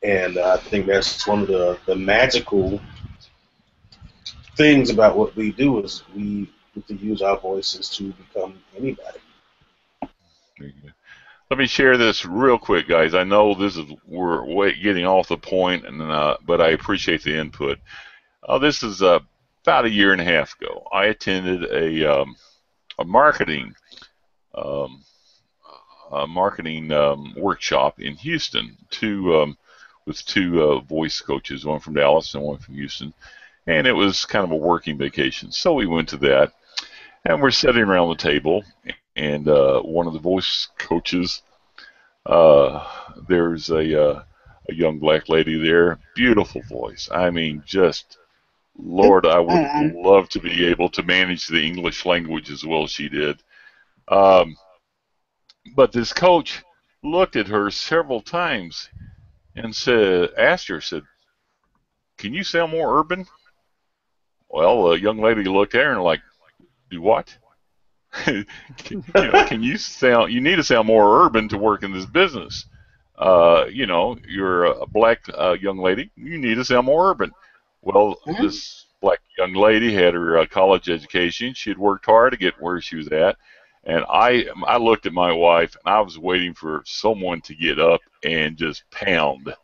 And I think that's one of the magical things about what we do is we get to use our voices to become anybody.
Let me share this real quick, guys. I know we're getting off the point, but I appreciate the input. This is about a year and a half ago. I attended a marketing marketing workshop in Houston, with two voice coaches, one from Dallas and one from Houston, and it was kind of a working vacation. So we went to that, and we're sitting around the table, and one of the voice coaches, there's a young black lady there, beautiful voice. I mean, just Lord, I would love to be able to manage the English language as well as she did. Um, but this coach looked at her several times and asked her, said, "Can you sound more urban?" Well, the young lady looked at her and like, "Do what?" Can you sound? You need to sound more urban to work in this business. You're a black young lady. You need to sound more urban. Well, this black young lady had her college education. She had worked hard to get where she was at. And I looked at my wife, and I was waiting for someone to get up and just pound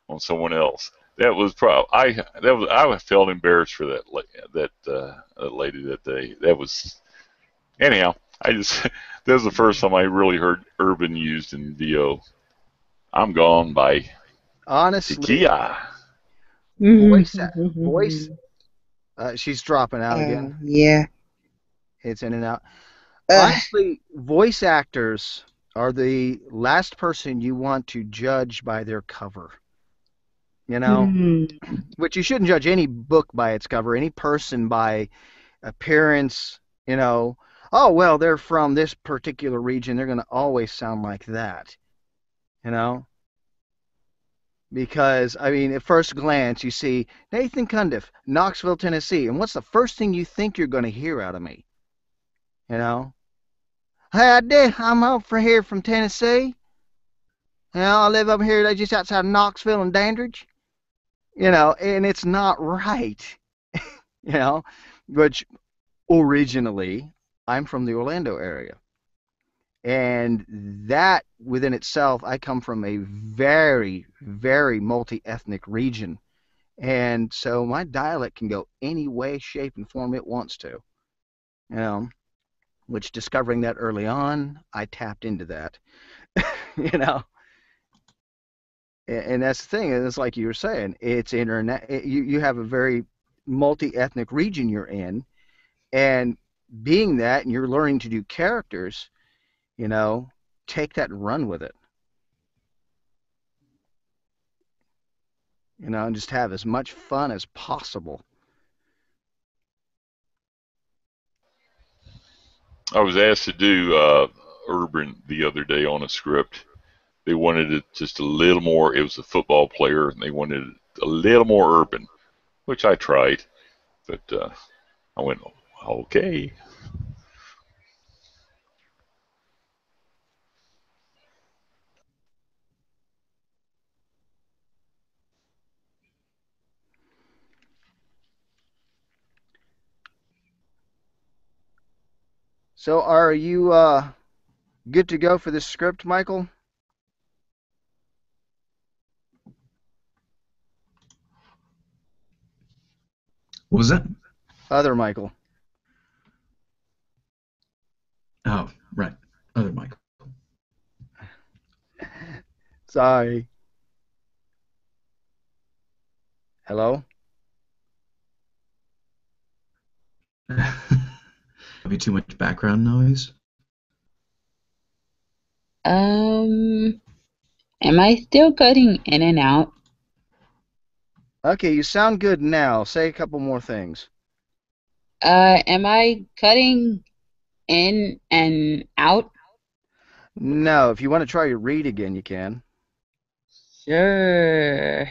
on someone else. That was I felt embarrassed for that lady that day. That was anyhow. I just that was the first time I really heard urban used in VO. I'm gone. Bye.
Honestly,
Kia.
voice. She's dropping out again.
Yeah.
It's in and out.
Ugh.
Honestly, voice actors are the last person you want to judge by their cover. You know, which you shouldn't judge any book by its cover, any person by appearance. You know, oh well, they're from this particular region. They're going to always sound like that. You know, because I mean, at first glance, you see Nathan Cundiff, Knoxville, Tennessee, and what's the first thing you think you're going to hear out of me? You know, hey, I'm up for here from Tennessee. You know, I live up here just outside of Knoxville and Dandridge. You know, and it's not right. You know, which originally I'm from the Orlando area. And that within itself, I come from a very, very multi-ethnic region. And so my dialect can go any way, shape, and form it wants to. You know, which discovering that early on, I tapped into that. You know, and that's the thing. It's like you were saying, it's internet. You have a very multi-ethnic region you're in, and being that, and you're learning to do characters, you know, take that and run with it. You know, and just have as much fun as possible.
I was asked to do urban the other day on a script. They wanted it just a little more. It was a football player, and they wanted it a little more urban, which I tried, but I went, okay.
So, are you good to go for this script, Michael?
What was that?
Other Michael.
Oh, right. Other Michael.
Sorry. Hello?
Maybe too much background noise?
Am I still cutting in and out?
Okay, you sound good now. Say a couple more things.
Am I cutting in and out?
No, if you want to try your read again, you can.
Sure.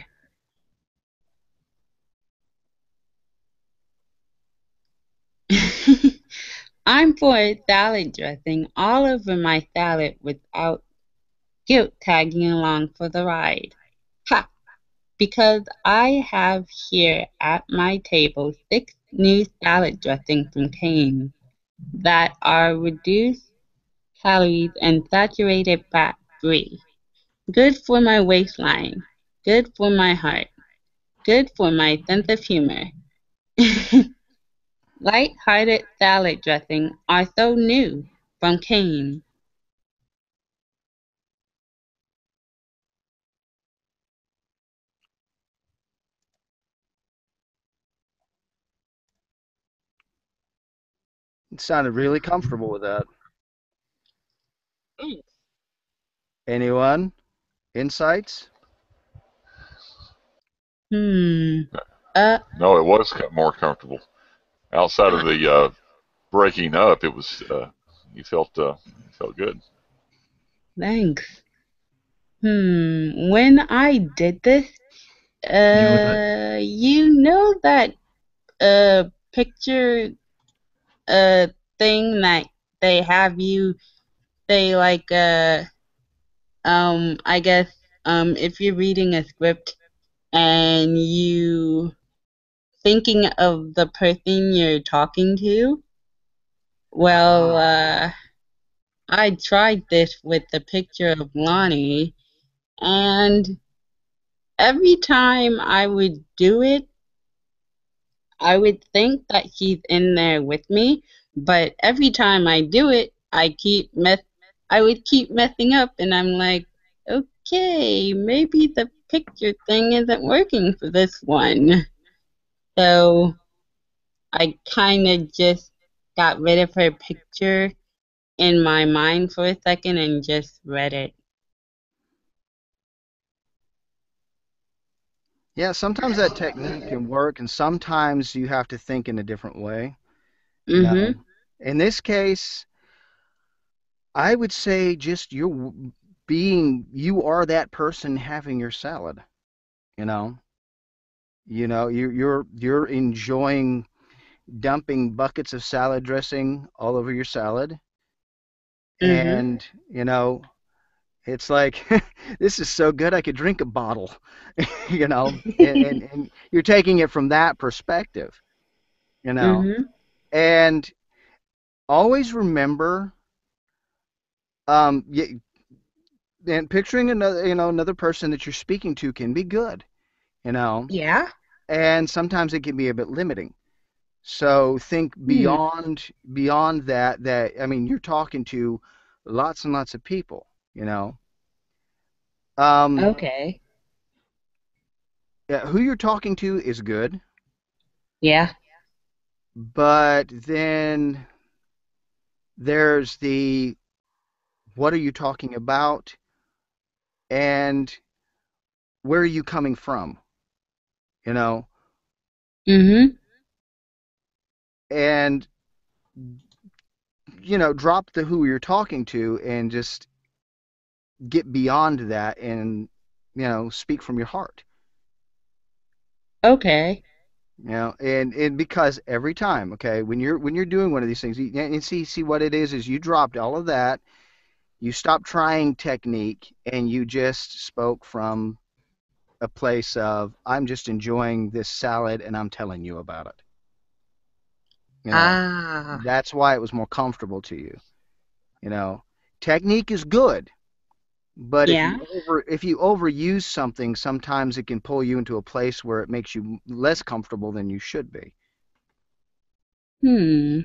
I'm for salad dressing all over my salad without guilt tagging along for the ride. Ha! Because I have here at my table 6 new salad dressings from Cane's that are reduced calories and saturated fat free. Good for my waistline. Good for my heart. Good for my sense of humor. Light-hearted salad dressing are so new from Cane's.
It sounded really comfortable with that.
Thanks.
Anyone? Insights?
Hmm. Uh,
No, it was more comfortable. Outside of the breaking up, it was you felt good.
Thanks. When I did this,
You know,
you know that picture uh thing that they have you say like I guess if you're reading a script and you thinking of the person you're talking to, well, I tried this with the picture of Lonnie, and every time I would do it, I would think that she's in there with me, but every time I do it, I would keep messing up, and I'm like, okay, maybe the picture thing isn't working for this one. So I kind of just got rid of her picture in my mind for a second and just read it.
Yeah, sometimes that technique can work, and sometimes you have to think in a different way. You
Mm-hmm.
know, in this case, I would say just you are that person having your salad. You know, you're enjoying dumping buckets of salad dressing all over your salad,
Mm-hmm.
and it's like this is so good I could drink a bottle. And you're taking it from that perspective. You know,
Mm-hmm.
and always remember, y and picturing another person that you're speaking to can be good, you know,
Yeah.
and sometimes it can be a bit limiting. So think
Hmm.
beyond that I mean you're talking to lots and lots of people, you know. Um,
Okay.
yeah, who you're talking to is good,
Yeah.
but then there's the what are you talking about and where are you coming from, you know,
Mm-hmm.
and drop the who you're talking to and just get beyond that and speak from your heart.
Okay.
And because every time, okay, when you're doing one of these things, and see what it is you dropped all of that, you stopped trying technique, and you just spoke from a place of I'm just enjoying this salad and I'm telling you about it. You know,
Ah.
that's why it was more comfortable to you. You know, technique is good, but if
Yeah.
you overuse something, sometimes it can pull you into a place where it makes you less comfortable than you should be.
Hmm.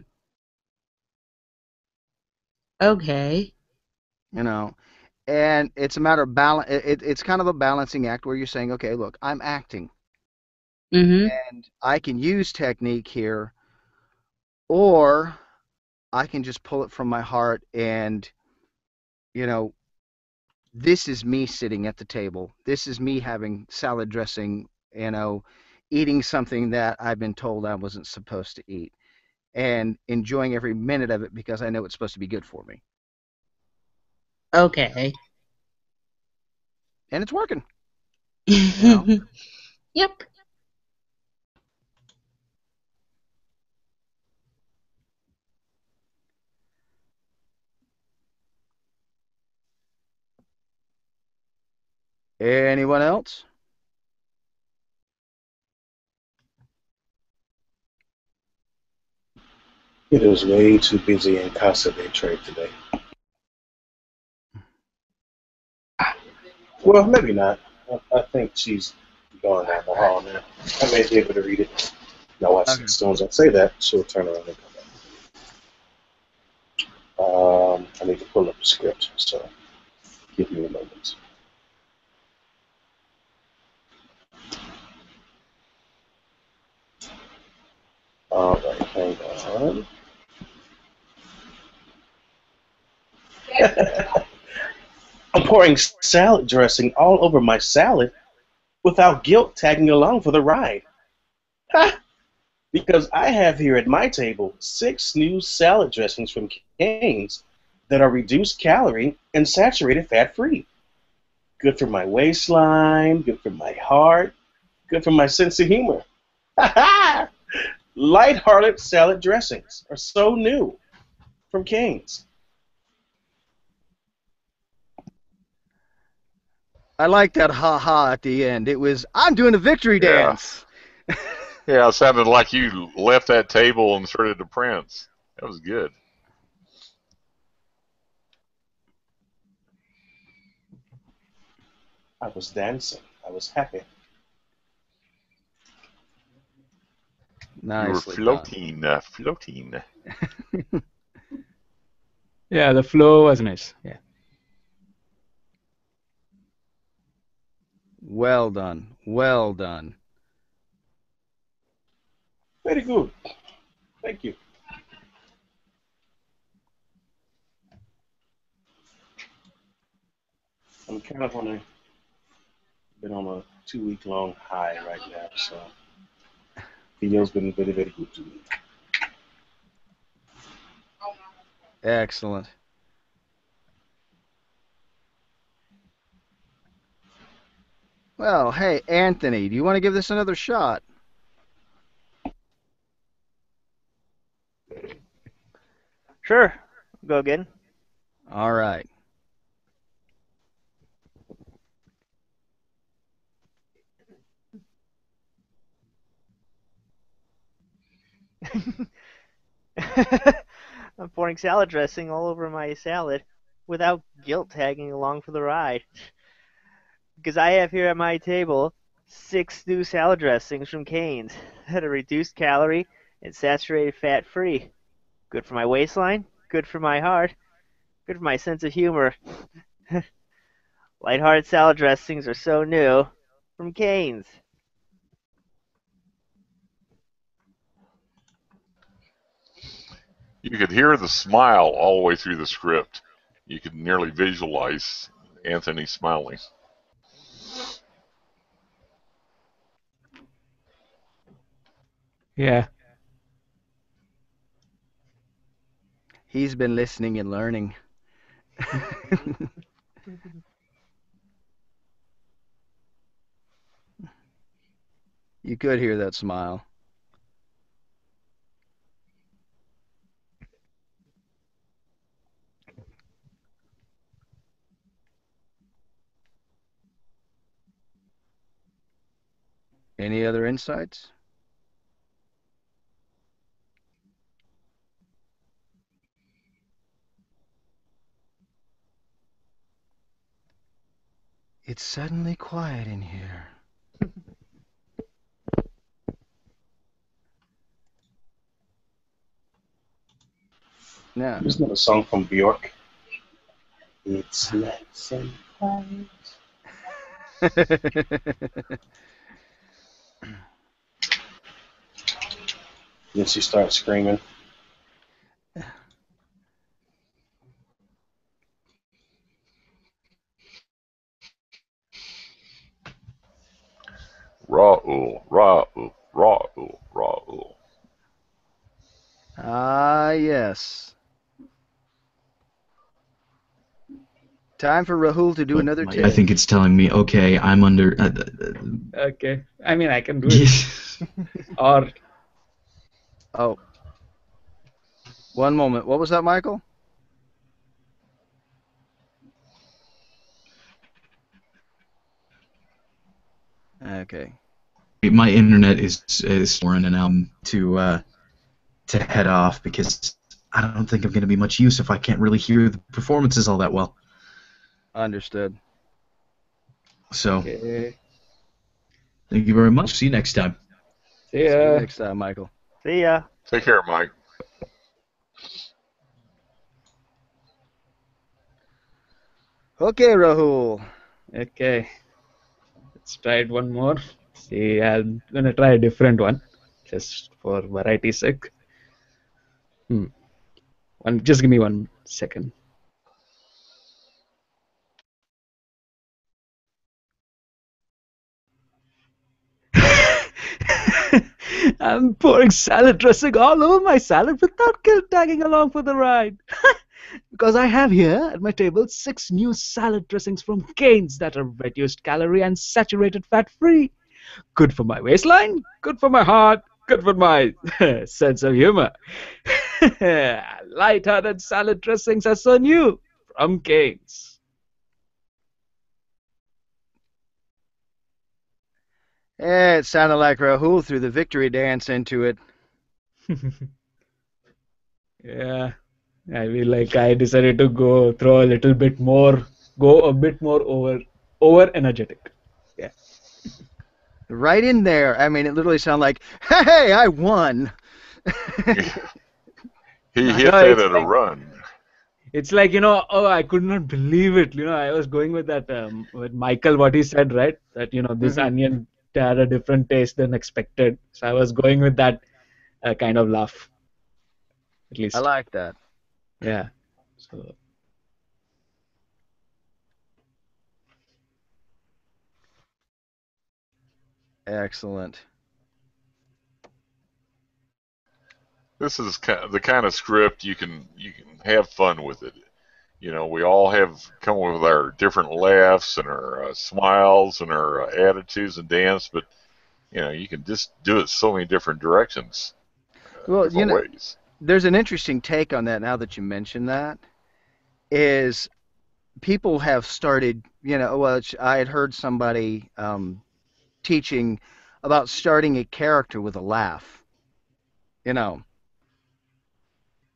Okay.
You know, and it's a matter of balance. It's kind of a balancing act where you're saying, okay, look, I'm acting,
Mm-hmm.
and I can use technique here, or I can just pull it from my heart, and you know, this is me sitting at the table. This is me having salad dressing, eating something that I've been told I wasn't supposed to eat, and enjoying every minute of it because I know it's supposed to be good for me.
Okay.
And it's working, you know.
Yep.
Anyone else?
It was way too busy in Casa de Trade today. Well, maybe not. I think she's gone down the hall now. I may be able to read it. Now, as
Okay.
soon as I say that, she'll turn around and come back. I need to pull up the script, so give me a moment. All right, hang on. I'm pouring salad dressing all over my salad without guilt tagging along for the ride. Ha! Because I have here at my table 6 new salad dressings from Cane's that are reduced calorie and saturated fat free. Good for my waistline, good for my heart, good for my sense of humor. Ha ha! Lighthearted salad dressings are so new from Cane's.
I like that ha ha at the end. It was, I'm doing a victory
Yeah.
dance.
Yeah, it sounded like you left that table and started to prance. That was good.
I was dancing. I was happy.
You were
Nicely done.
floating.
Yeah, the flow was nice. Yeah.
Well done. Well done.
Very good. Thank you. I'm kind of been on a 2 week long high right now, so video's been very, very good to me.
Excellent. Well, hey, Anthony, do you want to give this another shot?
Sure. Go again.
All right.
I'm pouring salad dressing all over my salad without guilt tagging along for the ride. Because I have here at my table 6 new salad dressings from Cane's that are reduced calorie and saturated fat free. Good for my waistline, good for my heart, good for my sense of humor. Lighthearted salad dressings are so new from Cane's.
You could hear the smile all the way through the script. You could nearly visualize Anthony smiling.
Yeah.
He's been listening and learning. You could hear that smile. Any other insights? It's suddenly quiet in here. Now,
Isn't that a song from Bjork? It's nice and quiet. Then she starts screaming.
Raul, Raul, Raul, Raul.
Ah, yes. Time for Rahul to do another take.
I think it's telling me, okay, I'm under.
Okay. I mean, I can do it. Or
Oh. One moment. What was that, Michael? Okay.
My internet is foreign, and I'm to head off because I don't think I'm going to be much use if I can't really hear the performances all that well.
Understood.
So,
okay.
thank you very much. See you next time.
See
See you
ya.
next time, Michael.
See ya.
Take care, Mike.
Okay, Rahul.
Okay. Let's try it one more. See, I'm gonna try a different one, just for variety's sake. Just give me 1 second. I'm pouring salad dressing all over my salad without guilt tagging along for the ride. Because I have here at my table 6 new salad dressings from Cane's that are reduced calorie and saturated fat free. Good for my waistline, good for my heart, good for my sense of humor. Light-hearted salad dressings are so new from Cane's.
It sounded like Rahul threw the victory dance into it.
Yeah, I mean, like I decided to go throw a little bit more, go a bit more over energetic. Yeah.
Right in there. I mean, it literally sounded like, hey, I won.
He
No,
hit that
it's
at a
like
run.
it's like, oh, I could not believe it. I was going with that with Michael, what he said, right? That this
Mhm.
onion had a different taste than expected. So I was going with that kind of laugh, at
I
least.
like that.
Yeah. So
Excellent.
This is the kind of script you can have fun with it. We all have come up with our different laughs and our smiles and our attitudes and dance, but you can just do it so many different directions,
Well,
different ways.
there's an interesting take on that now that you mention that. Is people have started, well, I had heard somebody teaching about starting a character with a laugh. You know,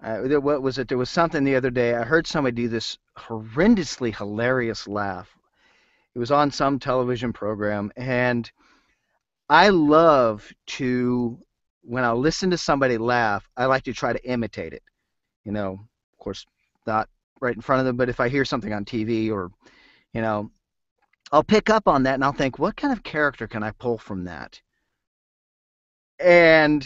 what was it? There was something the other day. I heard somebody do this horrendously hilarious laugh. It was on some television program, and I love to, when I listen to somebody laugh, I like to try to imitate it. Of course, not right in front of them, but if I hear something on TV or, you know, I'll pick up on that and I'll think, what kind of character can I pull from that? And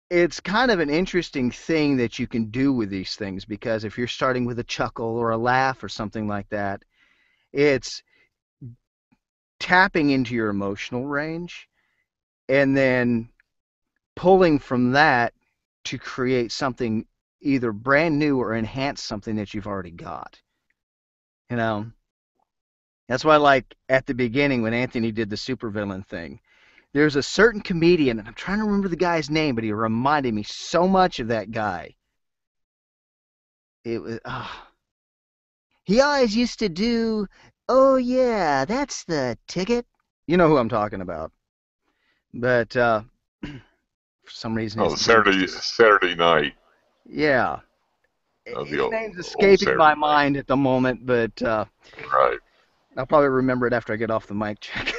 it's kind of an interesting thing that you can do with these things because if you're starting with a chuckle or a laugh or something like that, it's tapping into your emotional range and then pulling from that to create something either brand new or enhance something that you've already got. You know, that's why, like at the beginning when Anthony did the supervillain thing, there's a certain comedian, and I'm trying to remember the guy's name, but he reminded me so much of that guy. It was, he always used to do, oh yeah, that's the ticket. You know who I'm talking about. But for some reason
Oh,
his name is
Saturday night,
yeah.
the
His name's
old
escaping
Saturday
my
night,
mind at the moment, but
right?
I'll probably remember it after I get off the mic check.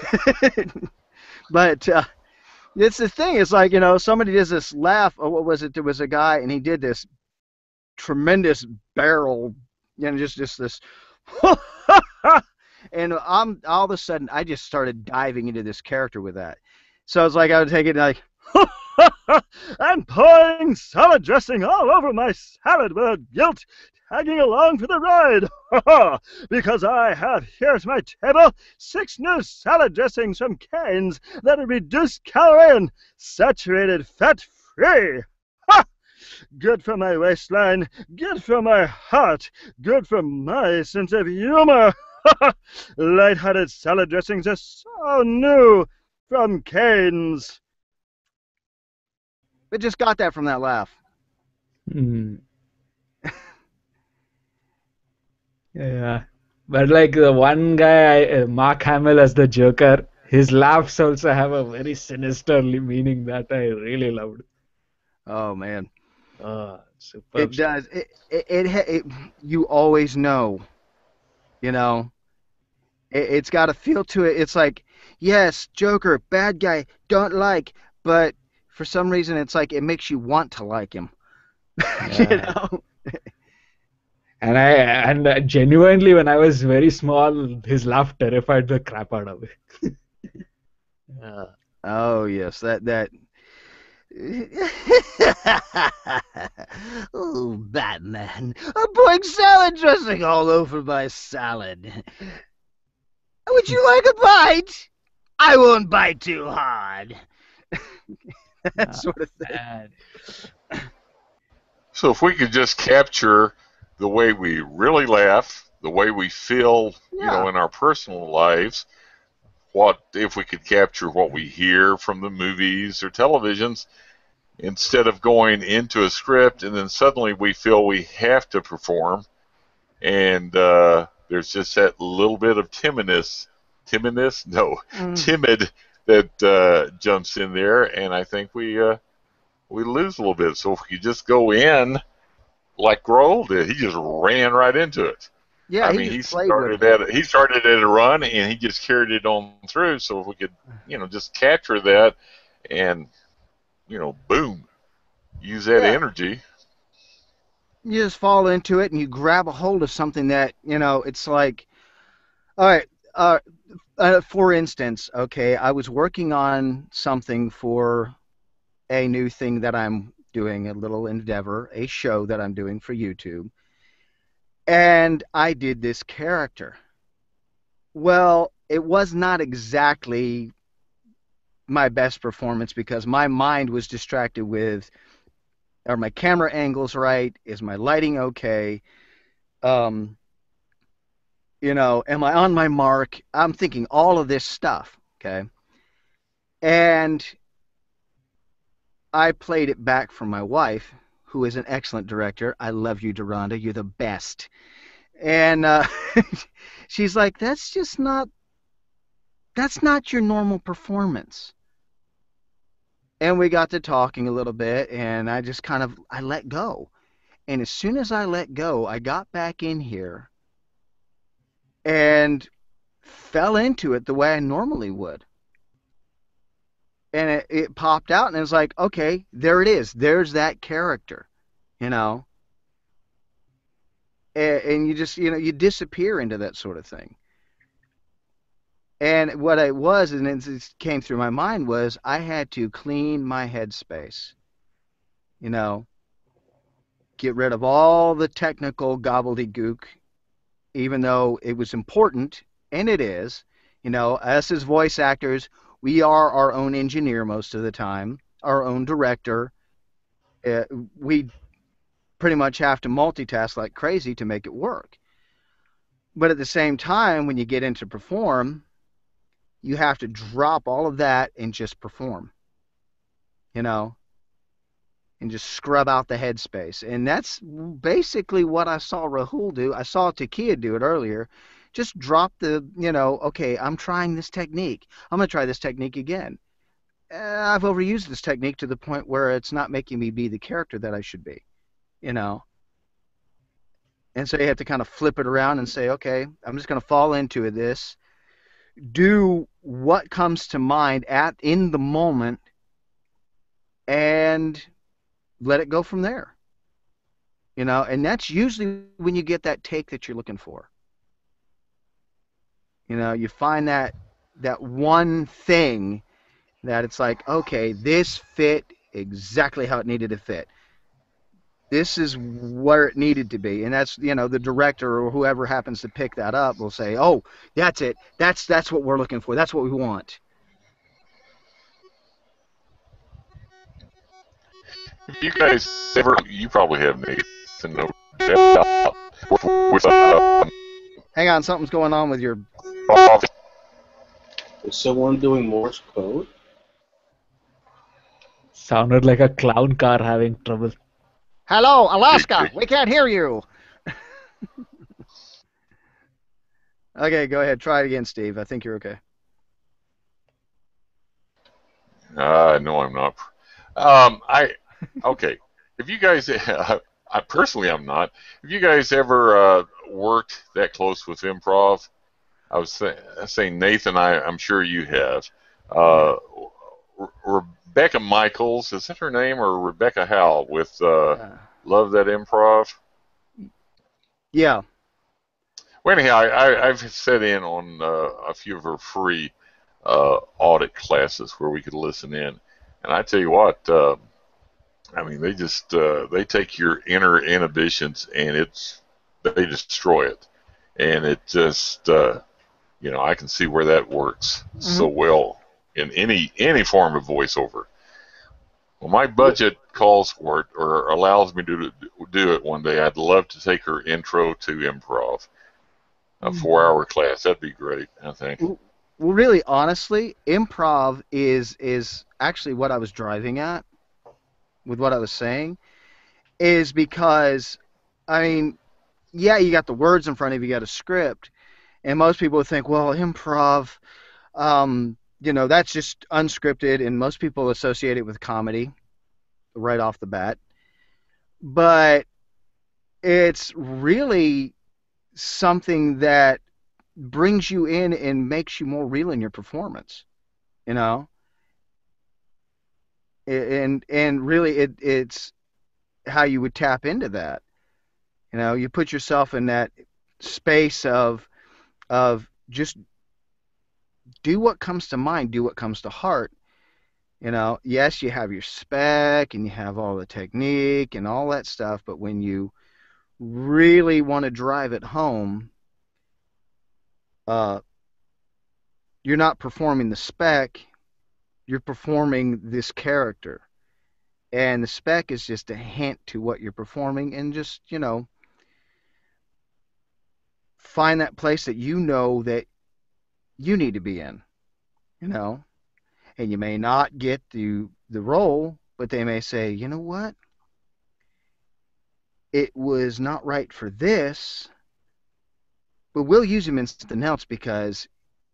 But it's the thing. It's like, somebody does this laugh. Or what was it? There was a guy, and he did this tremendous barrel, just this. And I'm all of a sudden, I just started diving into this character with that. So it's like I would take it like, I'm pouring salad dressing all over my salad without guilt, tagging along for the ride. Because I have here at my table 6 new salad dressings from Cane's that are reduced calorie and saturated fat free. Ha! Good for my waistline, good for my heart, good for my sense of humor. Light-hearted salad dressings are so new from Cane's. I just got that from that laugh.
mm, yeah. But like the one guy, Mark Hamill as the Joker, his laughs also have a very sinister meaning that I really loved.
Oh man,
Superb
it
stuff.
does. It you always know, you know. It's got a feel to it. It's like, yes, Joker, bad guy, don't like, but for some reason, it's like it makes you want to like him. you
Yeah.
know.
And genuinely, when I was very small, his laugh terrified the crap out of me. Yeah.
Oh yes, that. Oh, Batman! I'm pouring salad dressing all over my salad. Would you like a bite? I won't bite too hard. that sort of thing.
Man.
So if we could just capture the way we really laugh, the way we feel,
Yeah.
in our personal lives, what if we could capture what we hear from the movies or televisions instead of going into a script and then suddenly we feel we have to perform and there's just that little bit of timidness, no, timid that jumps in there, and I think we lose a little bit. So if we could just go in like Grohl did, he just ran right into it.
Yeah,
I
he
mean,
just played with it.
he started at a run and he just carried it on through. So if we could, just capture that and boom, use that
Yeah.
energy.
You just fall into it and you grab a hold of something that, it's like, all right, for instance, okay, I was working on something for a new thing that I'm doing, a little endeavor, a show that I'm doing for YouTube, and I did this character. Well, it was not exactly my best performance because my mind was distracted with, are my camera angles right? Is my lighting okay? Um, am I on my mark? I'm thinking all of this stuff, okay? And I played it back for my wife, who is an excellent director. I love you, Deronda. You're the best. And she's like, that's not your normal performance. And we got to talking a little bit, and I just I let go. And as soon as I let go, I got back in here and fell into it the way I normally would. And it popped out, and it was like, okay, there it is. There's that character, you know. And you just, you disappear into that sort of thing. And what it was, and it came through my mind, was I had to clean my headspace, you know, get rid of all the technical gobbledygook, even though it was important, and it is. Us as voice actors, we are our own engineer most of the time, our own director. We pretty much have to multitask like crazy to make it work. But at the same time, when you get into perform, you have to drop all of that and just perform, you know, and just scrub out the headspace. And that's basically what I saw Rahul do. I saw Takia do it earlier. Just drop okay, I'm trying this technique. I'm going to try this technique again. I've overused this technique to the point where it's not making me be the character that I should be, you know. And so you have to kind of flip it around and say, okay, I'm just going to fall into this, do what comes to mind in the moment, and let it go from there. And that's usually when you get that take that you're looking for. You find that one thing that it's like, okay, this fit exactly how it needed to fit. This is where it needed to be. And that's, the director or whoever happens to pick that up will say, oh, that's it. That's what we're looking for. That's what we want.
You guys you probably have Nathan no doubt with
Hang on, something's going on with your...
Is someone doing Morse code?
Sounded like a clown car having trouble.
Hello, Alaska. We can't hear you. Okay, go ahead. Try it again, Steve. I think you're okay.
No, I'm not. Okay. If you guys, I personally, I'm not. If you guys ever worked that close with improv, I was saying Nathan, I'm sure you have. Rebecca Michaels, is that her name, or Rebecca Howell with Love That Improv?
Yeah.
Well, anyhow, I've set in on a few of her free audit classes where we could listen in, and I tell you what, I mean, they just they take your inner inhibitions and they destroy it, and it just I can see where that works so well in any form of voiceover. Well, my budget calls for it or allows me to do it one day. I'd love to take her intro to improv, a 4-hour class. That'd be great, I think.
Well, really, honestly, improv is actually what I was driving at with what I was saying, is because, I mean, yeah, you got the words in front of you, you got a script, and most people would think, well, improv, that's just unscripted, and most people associate it with comedy right off the bat. But it's really something that brings you in and makes you more real in your performance, you know? And really it's how you would tap into that. You put yourself in that space of just do what comes to mind, do what comes to heart. Yes, you have your spec and you have all the technique and all that stuff, but when you really want to drive it home, uh, you're not performing the spec, you're performing this character. And the spec is just a hint to what you're performing, and just, find that place that that you need to be in, you know. And you may not get the role, but they may say, you know what? It was not right for this, but we'll use him in something else because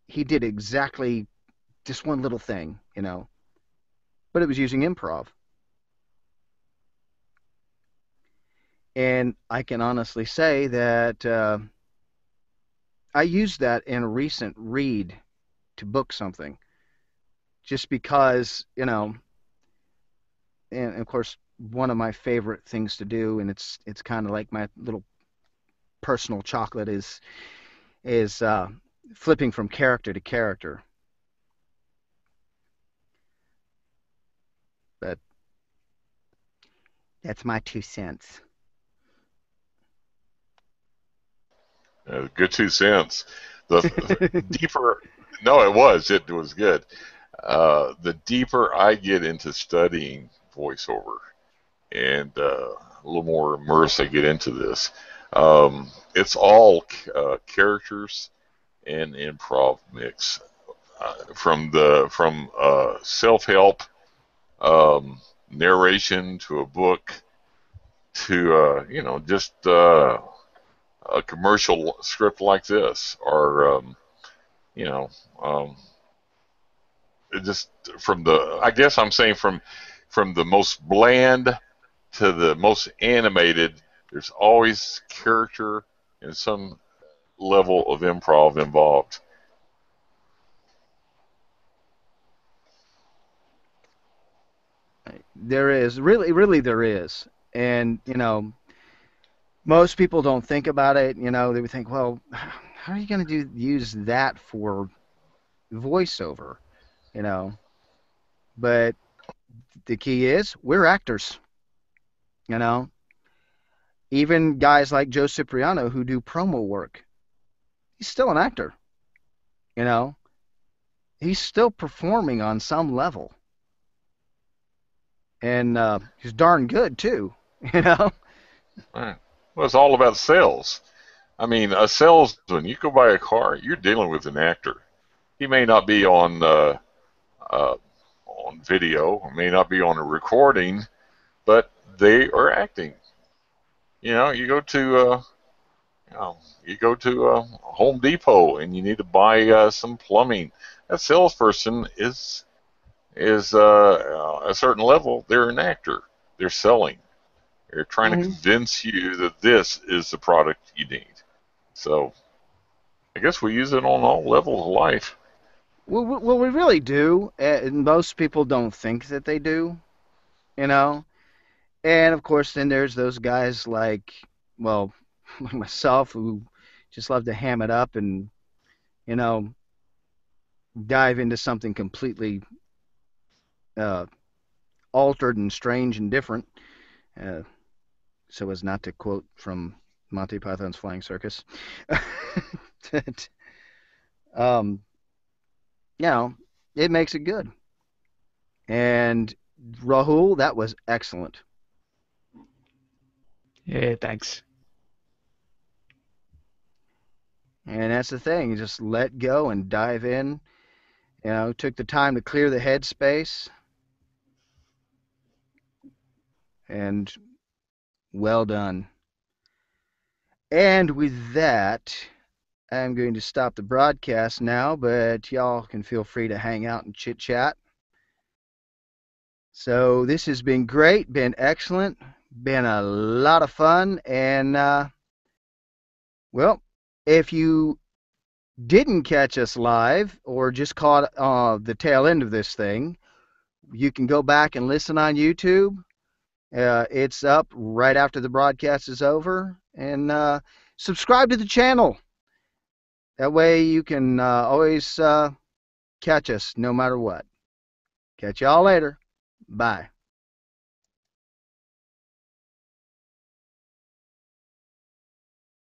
he did exactly just one little thing, But it was using improv. And I can honestly say that I used that in a recent read to book something, just because, and of course, one of my favorite things to do, and it's kind of like my little personal chocolate, is flipping from character to character. But that's my 2 cents.
Good 2 cents. The deeper, no, it was good. The deeper I get into studying voiceover and a little more immersed I get into this, it's all characters and improv mix. From self-help narration to a book to just a commercial script like this, or you know, um, it just from the I guess I'm saying from the most bland to the most animated, there's always character and some level of improv involved.
There is really, really there is, and most people don't think about it. They would think, well, how are you going to use that for voiceover? You know, but the key is we're actors. You know, even guys like Joe Cipriano who do promo work, he's still an actor. You know, he's still performing on some level, and he's darn good too. You know.
Right. Well, it's all about sales. I mean, a salesman, you go buy a car, you're dealing with an actor. He may not be uh, on video, or may not be on a recording, but they are acting. You go to Home Depot and you need to buy some plumbing. That salesperson is a certain level. They're an actor. They're selling. They're trying to
Mm-hmm.
convince you that this is the product you need. So I guess we use it on all levels of life.
Well, we really do, and most people don't think that they do. You know. And of course, then there's those guys like, well, like myself, who just love to ham it up and, you know, dive into something completely uh, altered and strange and different, uh, so as not to quote from Monty Python's Flying Circus. That, um, you know, it makes it good. And Rahul, that was excellent.
Yeah, thanks.
And that's the thing, you just let go and dive in. You know, took the time to clear the headspace, and well done. And with that, I'm going to stop the broadcast now, but y'all can feel free to hang out and chit chat. So this has been great, been excellent, been a lot of fun, and well, if you didn't catch us live or just caught the tail end of this thing, you can go back and listen on YouTube. It's up right after the broadcast is over, and subscribe to the channel. That way you can always catch us no matter what. Catch y'all later. Bye.